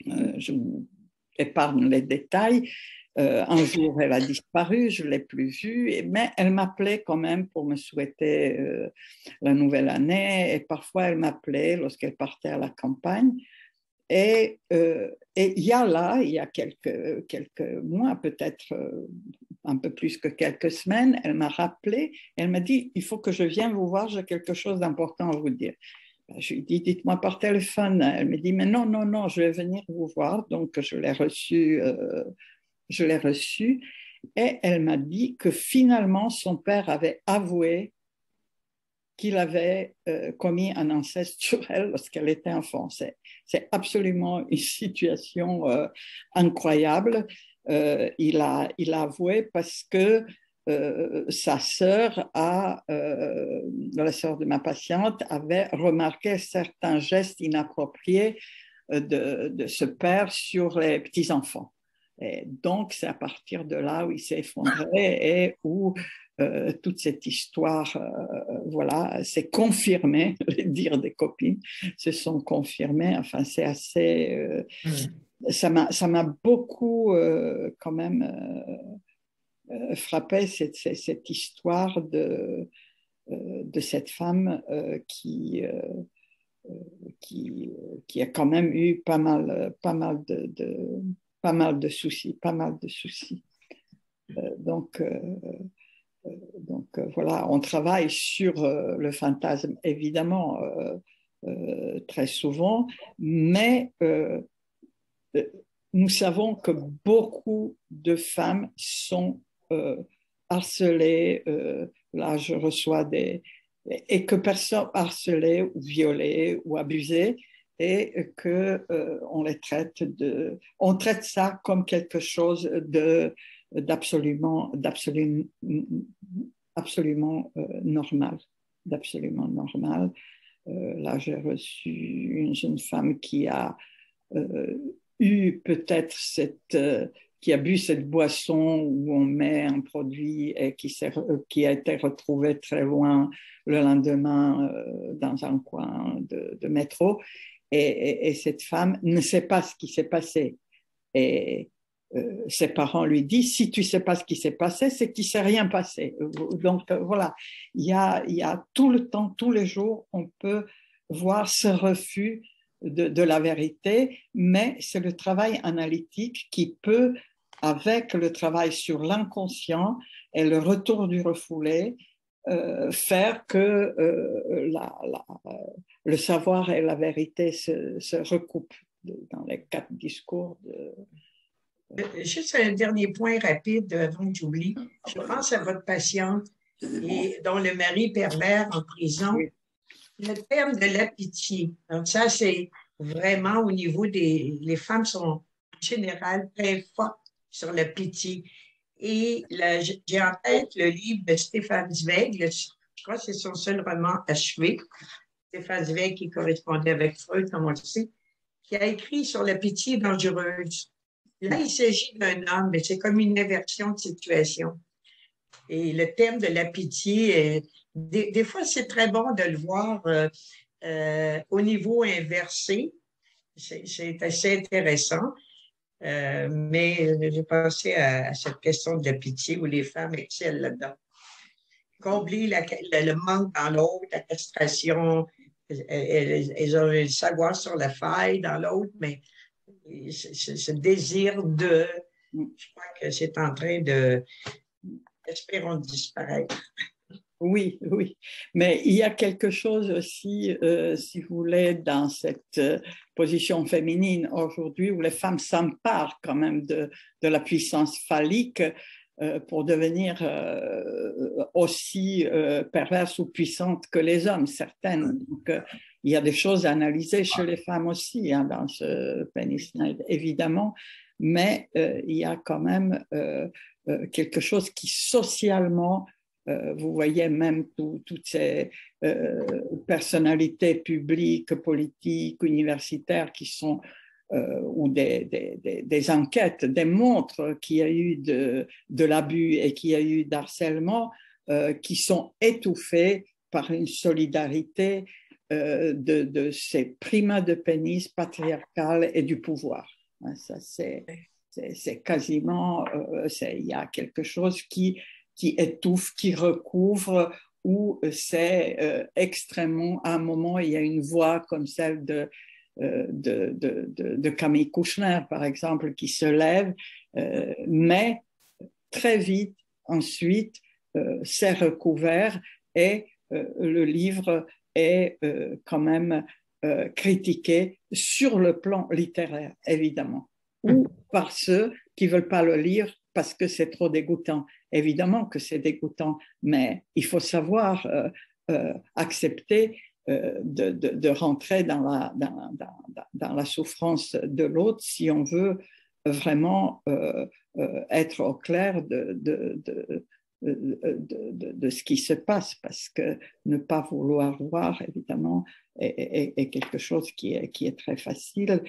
je vous épargne les détails. Un jour, elle a disparu, je ne l'ai plus vue, mais elle m'appelait quand même pour me souhaiter la nouvelle année, et parfois elle m'appelait lorsqu'elle partait à la campagne. Et il y a quelques mois, peut-être un peu plus que quelques semaines, elle m'a rappelé, elle m'a dit, il faut que je vienne vous voir, j'ai quelque chose d'important à vous dire. Je lui ai dit, dites-moi par téléphone. Elle me dit, mais non, non, non, je vais venir vous voir. Donc, je l'ai reçue et elle m'a dit que finalement, son père avait avoué qu'il avait commis un inceste sur elle lorsqu'elle était enfant. C'est absolument une situation incroyable. Il a avoué parce que sa sœur, la sœur de ma patiente, avait remarqué certains gestes inappropriés de ce père sur les petits-enfants. Et donc, c'est à partir de là où il s'est effondré et où toute cette histoire, voilà, s'est confirmée, les dires des copines se sont confirmés. Enfin, c'est assez... ça m'a beaucoup quand même frappé cette histoire de cette femme qui a quand même eu pas mal de soucis, donc voilà, on travaille sur le fantasme évidemment très souvent, mais nous savons que beaucoup de femmes sont harcelées. Là, je reçois et que personne harcelées ou violées ou abusées et que on traite ça comme quelque chose d'absolument normal, d'absolument normal. Là, j'ai reçu une jeune femme qui a eu peut-être qui a bu cette boisson où on met un produit et qui a été retrouvé très loin le lendemain dans un coin de métro. Et cette femme ne sait pas ce qui s'est passé. Et ses parents lui disent, si tu ne sais pas ce qui s'est passé, c'est qu'il ne s'est rien passé. Donc voilà, il y a tout le temps, tous les jours, on peut voir ce refus de la vérité, mais c'est le travail analytique qui peut, avec le travail sur l'inconscient et le retour du refoulé, faire que le savoir et la vérité se recoupent dans les 4 discours. Juste un dernier point rapide avant que j'oublie. Je pense à votre patiente dont le mari pervers en prison. Oui. Le terme de la pitié. Donc ça, c'est vraiment au niveau les femmes sont en général très fortes sur la pitié. Et j'ai en tête le livre de Stefan Zweig, je crois que c'est son seul roman achevé. Stefan Zweig qui correspondait avec Freud, comme on le sait, qui a écrit sur la pitié dangereuse. Là, il s'agit d'un homme, mais c'est comme une inversion de situation. Et le thème de la pitié, des fois, c'est très bon de le voir au niveau inversé. C'est assez intéressant. Mais j'ai pensé à cette question de la pitié où les femmes excellent là-dedans. Combler le manque dans l'autre, la castration, elles ont le savoir sur la faille dans l'autre, mais ce désir je crois que c'est en train espérons disparaître. Oui, oui. Mais il y a quelque chose aussi, si vous voulez, dans cette position féminine aujourd'hui où les femmes s'emparent quand même de la puissance phallique pour devenir aussi perverses ou puissantes que les hommes, certaines. Donc, il y a des choses à analyser chez les femmes aussi, hein, dans ce pénis, évidemment, mais il y a quand même quelque chose qui socialement, vous voyez même toutes ces personnalités publiques, politiques, universitaires qui sont, ou des enquêtes démontrent qu'il y a eu de l'abus et qu'il y a eu d'harcèlement qui sont étouffés par une solidarité de ces primas de pénis patriarcales et du pouvoir. Ça, c'est quasiment, il y a quelque chose qui étouffe, qui recouvre, où c'est extrêmement, à un moment, il y a une voix comme celle de Camille Kouchner, par exemple, qui se lève, mais très vite, ensuite, c'est recouvert et le livre est quand même critiqué sur le plan littéraire, évidemment, ou par ceux qui ne veulent pas le lire parce que c'est trop dégoûtant. Évidemment que c'est dégoûtant, mais il faut savoir accepter de rentrer dans la souffrance de l'autre si on veut vraiment être au clair de ce qui se passe, parce que ne pas vouloir voir, évidemment, est quelque chose qui est très facile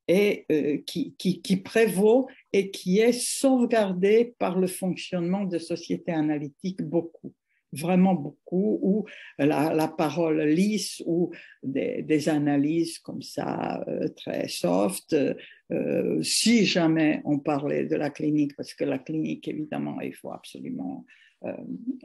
et qui prévaut et qui est sauvegardé par le fonctionnement de sociétés analytiques beaucoup, vraiment beaucoup, où la parole lisse ou des analyses comme ça très soft, si jamais on parlait de la clinique, parce que la clinique, évidemment, il faut absolument,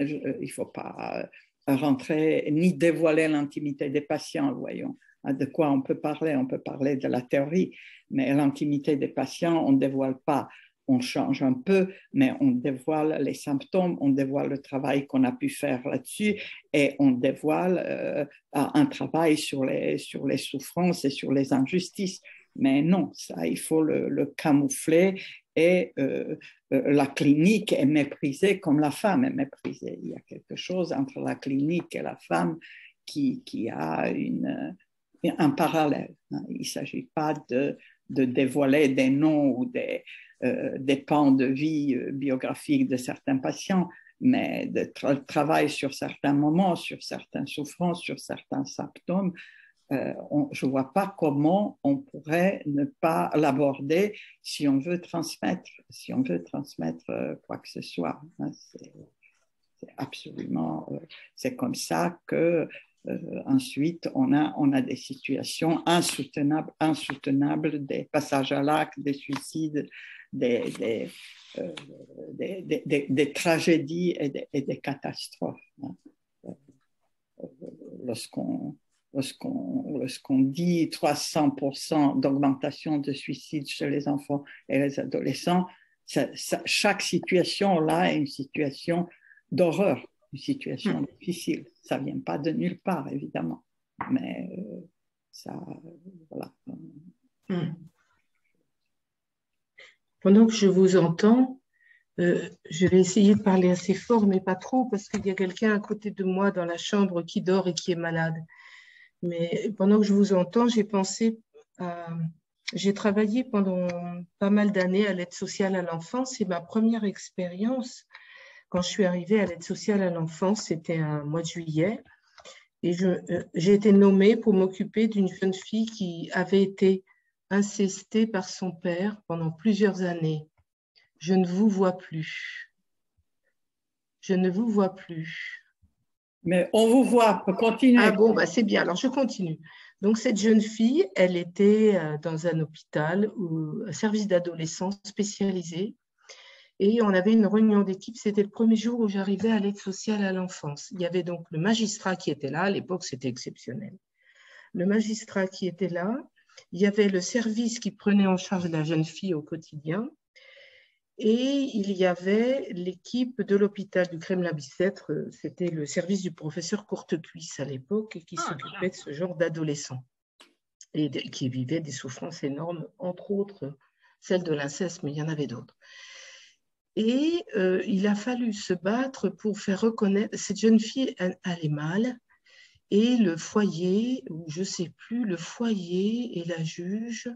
il ne faut pas rentrer ni dévoiler l'intimité des patients, voyons. De quoi on peut parler? On peut parler de la théorie, mais l'intimité des patients, on ne dévoile pas. On change un peu, mais on dévoile les symptômes, on dévoile le travail qu'on a pu faire là-dessus et on dévoile un travail sur les souffrances et sur les injustices. Mais non, ça, il faut le camoufler et la clinique est méprisée comme la femme est méprisée. Il y a quelque chose entre la clinique et la femme qui a un parallèle. Hein. Il ne s'agit pas de dévoiler des noms ou des pans de vie biographiques de certains patients, mais de travail sur certains moments, sur certaines souffrances, sur certains symptômes. Je ne vois pas comment on pourrait ne pas l'aborder si on veut transmettre quoi que ce soit. Hein. C'est absolument, c'est comme ça que ensuite on a des situations insoutenables, des passages à l'acte, des suicides, des tragédies et des catastrophes. Hein. Lorsqu'on dit 300% d'augmentation de suicides chez les enfants et les adolescents, chaque situation là est une situation d'horreur, une situation difficile. Ça ne vient pas de nulle part, évidemment. Mais ça, voilà. Pendant que je vous entends, je vais essayer de parler assez fort, mais pas trop, parce qu'il y a quelqu'un à côté de moi dans la chambre qui dort et qui est malade. Mais pendant que je vous entends, j'ai pensé à... J'ai travaillé pendant pas mal d'années à l'aide sociale à l'enfance et ma première expérience, quand je suis arrivée à l'aide sociale à l'enfance, c'était un mois de juillet et j'ai été nommée pour m'occuper d'une jeune fille qui avait été incestée par son père pendant plusieurs années. Je ne vous vois plus. Je ne vous vois plus. Mais on vous voit, continuez. Ah bon, bah c'est bien, alors je continue. Donc cette jeune fille, elle était dans un hôpital, un service d'adolescence spécialisé, et on avait une réunion d'équipe, c'était le premier jour où j'arrivais à l'aide sociale à l'enfance. Il y avait donc le magistrat qui était là, à l'époque c'était exceptionnel. Le magistrat qui était là, il y avait le service qui prenait en charge la jeune fille au quotidien, et il y avait l'équipe de l'hôpital du Kremlin-Bicêtre, c'était le service du professeur Courtecuisse à l'époque, qui s'occupait de ce genre d'adolescents et qui vivaient des souffrances énormes, entre autres celle de l'inceste, mais il y en avait d'autres. Et il a fallu se battre pour faire reconnaître, cette jeune fille allait mal, et le foyer, ou je ne sais plus, le foyer et la juge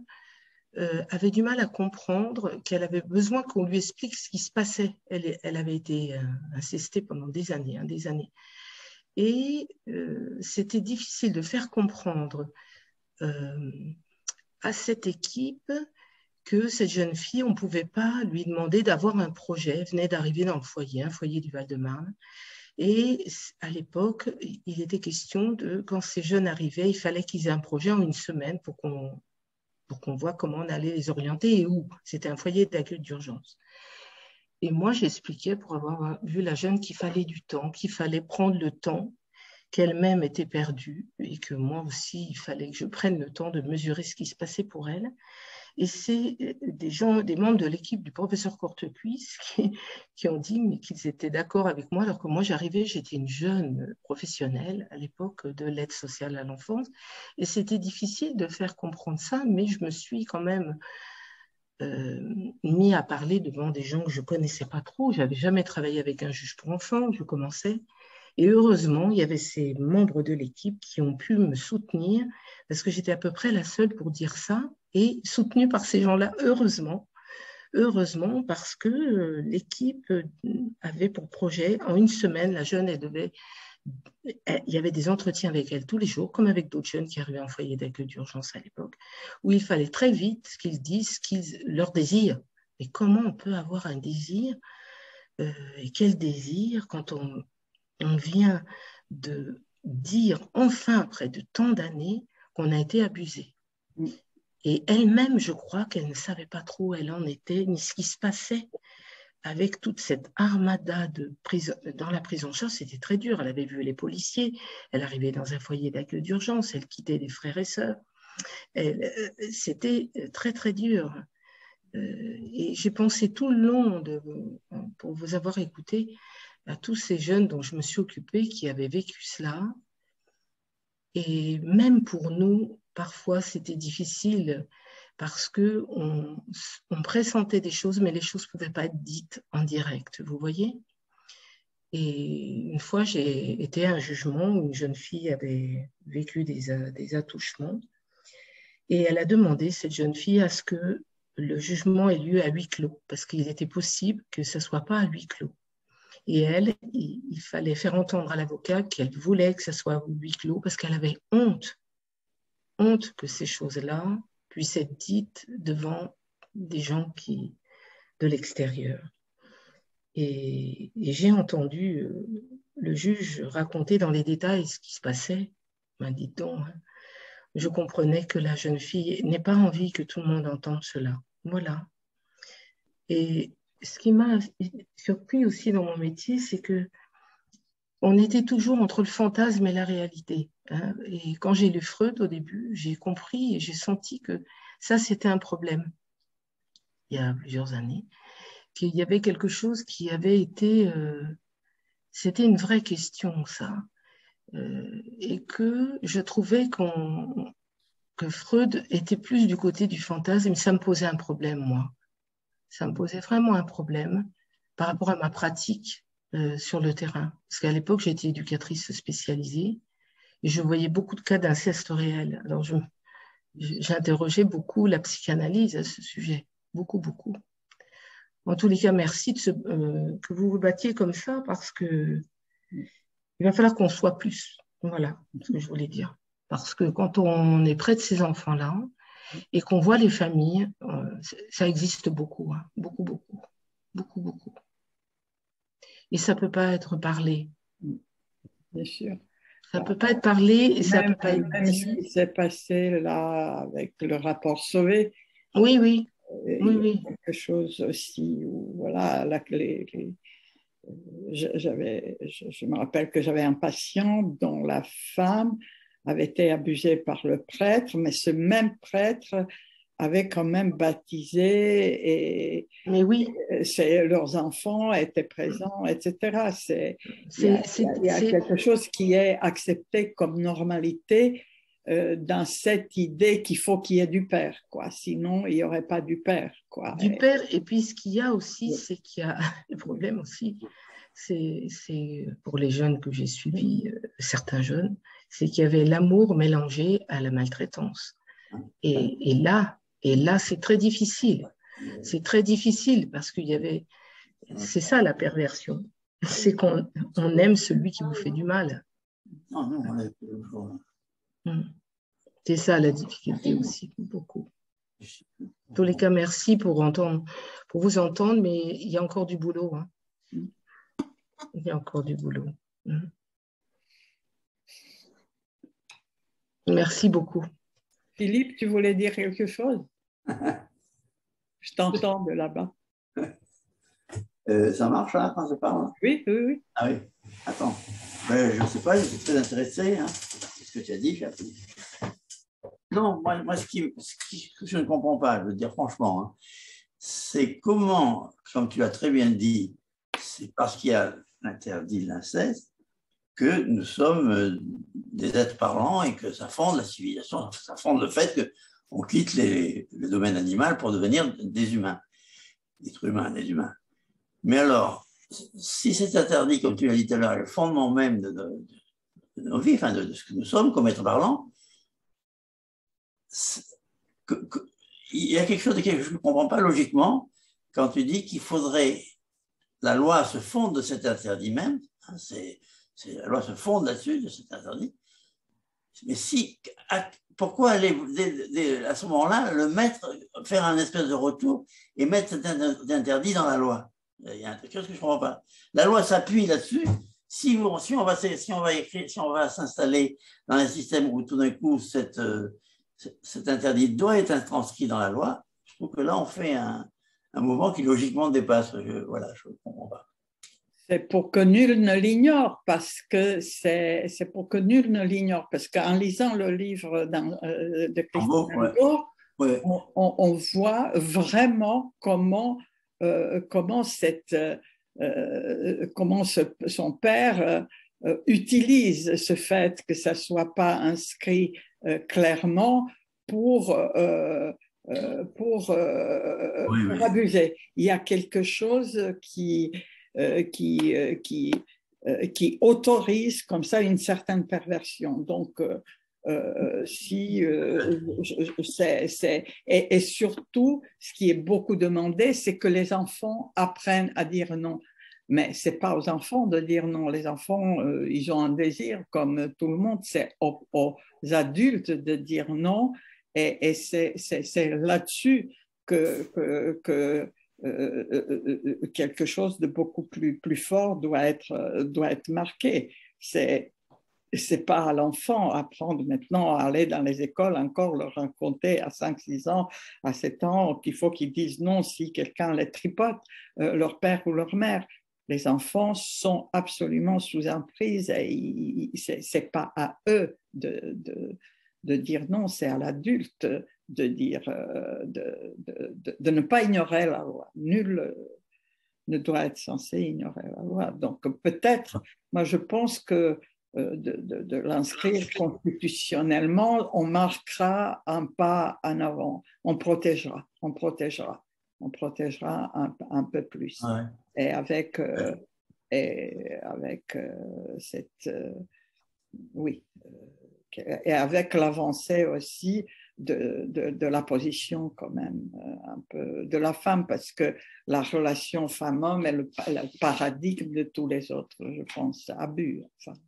avait du mal à comprendre qu'elle avait besoin qu'on lui explique ce qui se passait. Elle avait été incestée pendant des années, des années. Et c'était difficile de faire comprendre à cette équipe que cette jeune fille, on ne pouvait pas lui demander d'avoir un projet. Elle venait d'arriver dans le foyer, un foyer du Val-de-Marne. Et à l'époque, il était question de, quand ces jeunes arrivaient, il fallait qu'ils aient un projet en une semaine pour qu'on voit comment on allait les orienter et où. C'était un foyer d'accueil d'urgence. Et moi, j'expliquais, pour avoir vu la jeune, qu'il fallait du temps, qu'il fallait prendre le temps, qu'elle-même était perdue et que moi aussi, il fallait que je prenne le temps de mesurer ce qui se passait pour elle. Et c'est des membres de l'équipe du professeur Courtecuisse qui ont dit mais qu'ils étaient d'accord avec moi, alors que moi j'arrivais, j'étais une jeune professionnelle à l'époque de l'aide sociale à l'enfance, et c'était difficile de faire comprendre ça, mais je me suis quand même mis à parler devant des gens que je ne connaissais pas trop. Je n'avais jamais travaillé avec un juge pour enfants, je commençais. Et heureusement, il y avait ces membres de l'équipe qui ont pu me soutenir, parce que j'étais à peu près la seule pour dire ça, et soutenue par ces gens-là, heureusement, parce que l'équipe avait pour projet, en une semaine, la jeune, il y avait des entretiens avec elle tous les jours, comme avec d'autres jeunes qui arrivaient en foyer d'accueil d'urgence à l'époque, où il fallait très vite qu'ils disent leur désir. Et comment on peut avoir un désir, et quel désir quand on vient de dire enfin, après de tant d'années, qu'on a été abusé. Et elle-même, je crois qu'elle ne savait pas trop où elle en était, ni ce qui se passait avec toute cette armada dans la prise en charge. C'était très dur. Elle avait vu les policiers, elle arrivait dans un foyer d'accueil d'urgence, elle quittait des frères et sœurs. C'était très, très dur. Et j'ai pensé tout le long, pour vous avoir écouté, à tous ces jeunes dont je me suis occupée qui avaient vécu cela. Et même pour nous, parfois, c'était difficile parce qu'on pressentait des choses, mais les choses ne pouvaient pas être dites en direct, vous voyez ? Et une fois, j'ai été à un jugement où une jeune fille avait vécu des attouchements. Et elle a demandé, cette jeune fille, à ce que le jugement ait lieu à huis clos, parce qu'il était possible que ce ne soit pas à huis clos. Et elle, il fallait faire entendre à l'avocat qu'elle voulait que ce soit à huis clos, parce qu'elle avait honte que ces choses-là puissent être dites devant des gens de l'extérieur. Et j'ai entendu le juge raconter dans les détails ce qui se passait. Ben, dites donc, hein. Je comprenais que la jeune fille n'ait pas envie que tout le monde entende cela. Voilà. Et ce qui m'a surpris aussi dans mon métier, c'est que on était toujours entre le fantasme et la réalité, hein. Et quand j'ai lu Freud au début, j'ai compris et j'ai senti que ça, c'était un problème, il y a plusieurs années, qu'il y avait quelque chose qui avait été... c'était une vraie question, ça. Et que je trouvais que Freud était plus du côté du fantasme, et ça me posait un problème, moi. Ça me posait vraiment un problème par rapport à ma pratique sur le terrain. Parce qu'à l'époque, j'étais éducatrice spécialisée et je voyais beaucoup de cas d'inceste réel. Alors, j'interrogeais beaucoup la psychanalyse à ce sujet. Beaucoup, beaucoup. En tous les cas, merci que vous vous battiez comme ça parce que il va falloir qu'on soit plus. Voilà ce que je voulais dire. Parce que quand on est près de ces enfants-là et qu'on voit les familles, ça existe beaucoup, hein. Beaucoup, beaucoup. Beaucoup, beaucoup. Et ça ne peut pas être parlé. Bien sûr. Ça ne peut pas être parlé et ça ne peut pas être même dit. ce qui s'est passé là avec le rapport Sauvé. Oui, oui. Il y a quelque chose aussi où, voilà, je me rappelle que j'avais un patient dont la femme avait été abusée par le prêtre, mais ce même prêtre avait quand même baptisé mais oui. leurs enfants étaient présents, etc. Il y a quelque chose qui est accepté comme normalité dans cette idée qu'il faut qu'il y ait du père, quoi. Sinon, il n'y aurait pas du père, quoi. Du père, et puis ce qu'il y a aussi, c'est qu'il y a le problème aussi, c'est pour les jeunes que j'ai suivis, certains jeunes, c'est qu'il y avait l'amour mélangé à la maltraitance. Et là, c'est très difficile. C'est très difficile parce qu'il y avait... C'est ça la perversion. C'est qu'on aime celui qui vous fait du mal. C'est ça la difficulté aussi, beaucoup. En tous les cas, merci pour vous entendre, mais il y a encore du boulot, hein. Il y a encore du boulot. Merci beaucoup. Philippe, tu voulais dire quelque chose? Je t'entends de là-bas. Ça marche là quand je parle? Oui, oui, oui. Ah oui, attends. Mais je ne sais pas, j'étais très intéressé. Hein. C'est ce que tu as dit, j'ai appris. Non, moi ce que je ne comprends pas, je veux dire franchement, hein, c'est comment, comme tu l'as très bien dit, c'est parce qu'il y a l'interdit de l'inceste que nous sommes des êtres parlants et que ça fonde la civilisation, ça fonde le fait qu'on quitte le domaine animal pour devenir des humains, des êtres humains, des humains. Mais alors, si c'est interdit, comme tu l'as dit tout à l'heure, le fondement même de nos vies, enfin de ce que nous sommes comme êtres parlants, il y a quelque chose que je ne comprends pas logiquement quand tu dis qu'il faudrait, la loi se fonde de cet interdit même, hein, la loi se fonde là-dessus, de cet interdit, mais pourquoi aller à ce moment-là faire un espèce de retour et mettre cet interdit dans la loi? Il y a quelque chose que je ne comprends pas. La loi s'appuie là-dessus. Si on va s'installer dans un système où tout d'un coup cet interdit doit être transcrit dans la loi, je trouve que là on fait un mouvement qui logiquement dépasse. Voilà, je ne comprends pas. C'est pour que nul ne l'ignore, parce que c'est pour que nul ne l'ignore, parce qu'en lisant le livre de Christine Angot, ouais. on voit vraiment comment son père utilise ce fait que ça soit pas inscrit clairement pour abuser. Il y a quelque chose qui qui autorise comme ça une certaine perversion. Donc, et surtout, ce qui est beaucoup demandé, c'est que les enfants apprennent à dire non. Mais ce n'est pas aux enfants de dire non. Les enfants, ils ont un désir comme tout le monde. C'est aux adultes de dire non. Et c'est là-dessus que quelque chose de beaucoup plus fort doit être marqué. C'est pas à l'enfant apprendre maintenant à aller dans les écoles, encore leur raconter à 5, 6 ans, à 7 ans, qu'il faut qu'ils disent non si quelqu'un les tripote, leur père ou leur mère. Les enfants sont absolument sous emprise et c'est pas à eux de dire non, c'est à l'adulte de dire, de ne pas ignorer la loi. Nul ne doit être censé ignorer la loi. Donc peut-être, moi je pense que de l'inscrire constitutionnellement, on marquera un pas en avant. On protégera un peu plus. Ouais. Et avec cette... oui. Et avec l'avancée aussi de la position quand même un peu de la femme, parce que la relation femme-homme est le paradigme de tous les autres, je pense, abus. Enfin,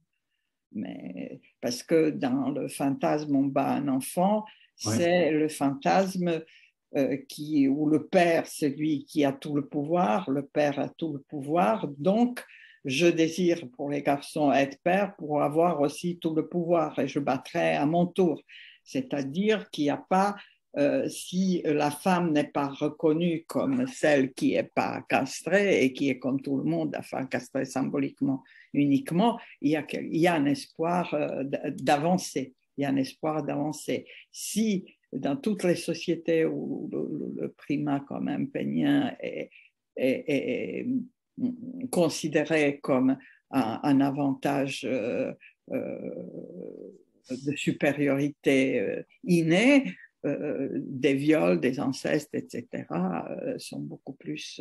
mais parce que dans le fantasme on bat un enfant, c'est le fantasme où le père c'est lui qui a tout le pouvoir, le père a tout le pouvoir, donc je désire pour les garçons être père pour avoir aussi tout le pouvoir et je battrai à mon tour. C'est-à-dire qu'il n'y a pas, si la femme n'est pas reconnue comme celle qui n'est pas castrée et qui est comme tout le monde, enfin castrée symboliquement uniquement, il y a un espoir d'avancer. Il y a un espoir d'avancer. Si dans toutes les sociétés où le primat quand même pénien est considéré comme un avantage de supériorité innée, des viols, des incestes, etc., sont beaucoup plus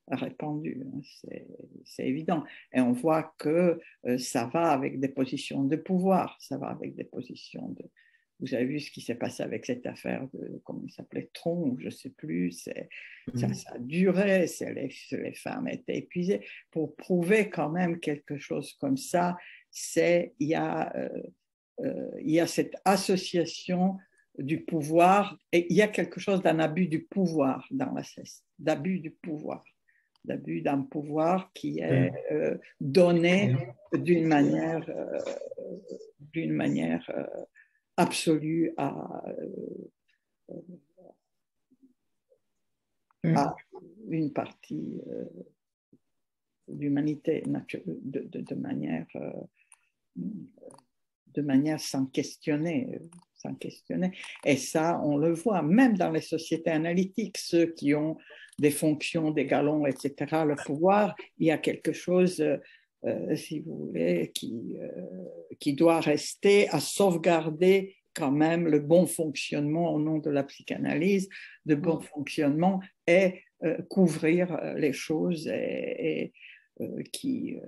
répandus. C'est évident. Et on voit que ça va avec des positions de pouvoir, ça va avec des positions de... Vous avez vu ce qui s'est passé avec cette affaire de, comment il s'appelait, Tron, ou je ne sais plus, ça a duré, les femmes étaient épuisées. Pour prouver quand même quelque chose comme ça, il y a cette association du pouvoir, et il y a quelque chose d'un abus du pouvoir dans la ceste, d'abus du pouvoir, d'abus d'un pouvoir qui est donné d'une manière absolue à une partie de l'humanité de manière sans questionner. Et ça, on le voit, même dans les sociétés analytiques, ceux qui ont des fonctions, des galons, etc., le pouvoir, il y a quelque chose, si vous voulez, qui doit rester à sauvegarder quand même le bon fonctionnement au nom de la psychanalyse, de bon fonctionnement et couvrir les choses qui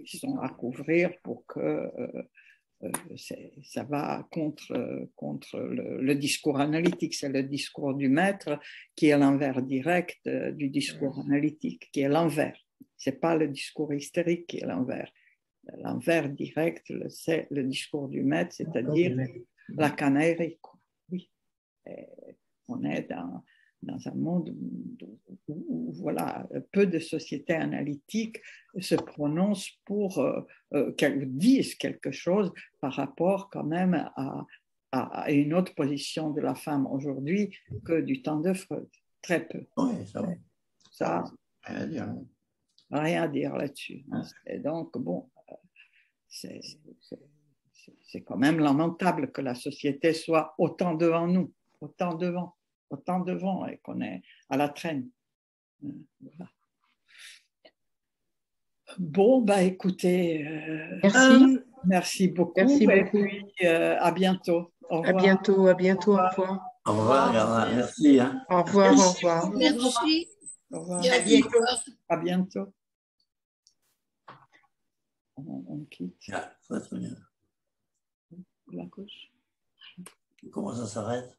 sont à couvrir pour que ça va contre le discours analytique. C'est le discours du maître qui est l'envers direct du discours analytique, qui est l'envers. Ce n'est pas le discours hystérique qui est l'envers. L'envers direct, c'est le discours du maître, c'est-à-dire la canaillerie. Oui. Et on est dans un monde où voilà, peu de sociétés analytiques se prononcent disent quelque chose par rapport quand même à une autre position de la femme aujourd'hui que du temps de Freud. Très peu. Oui, ça rien à dire là-dessus. Et donc, bon, c'est quand même lamentable que la société soit autant devant nous, autant devant et qu'on est à la traîne. Voilà. Bon, bah écoutez, merci beaucoup. Merci et beaucoup. puis à bientôt. Au revoir. À bientôt, au revoir. Au revoir, Bernard. Merci. Au revoir, au revoir. Merci. Au revoir. À bientôt. À bientôt. on quitte. Ah, ça va très bien. La gauche. Comment ça s'arrête?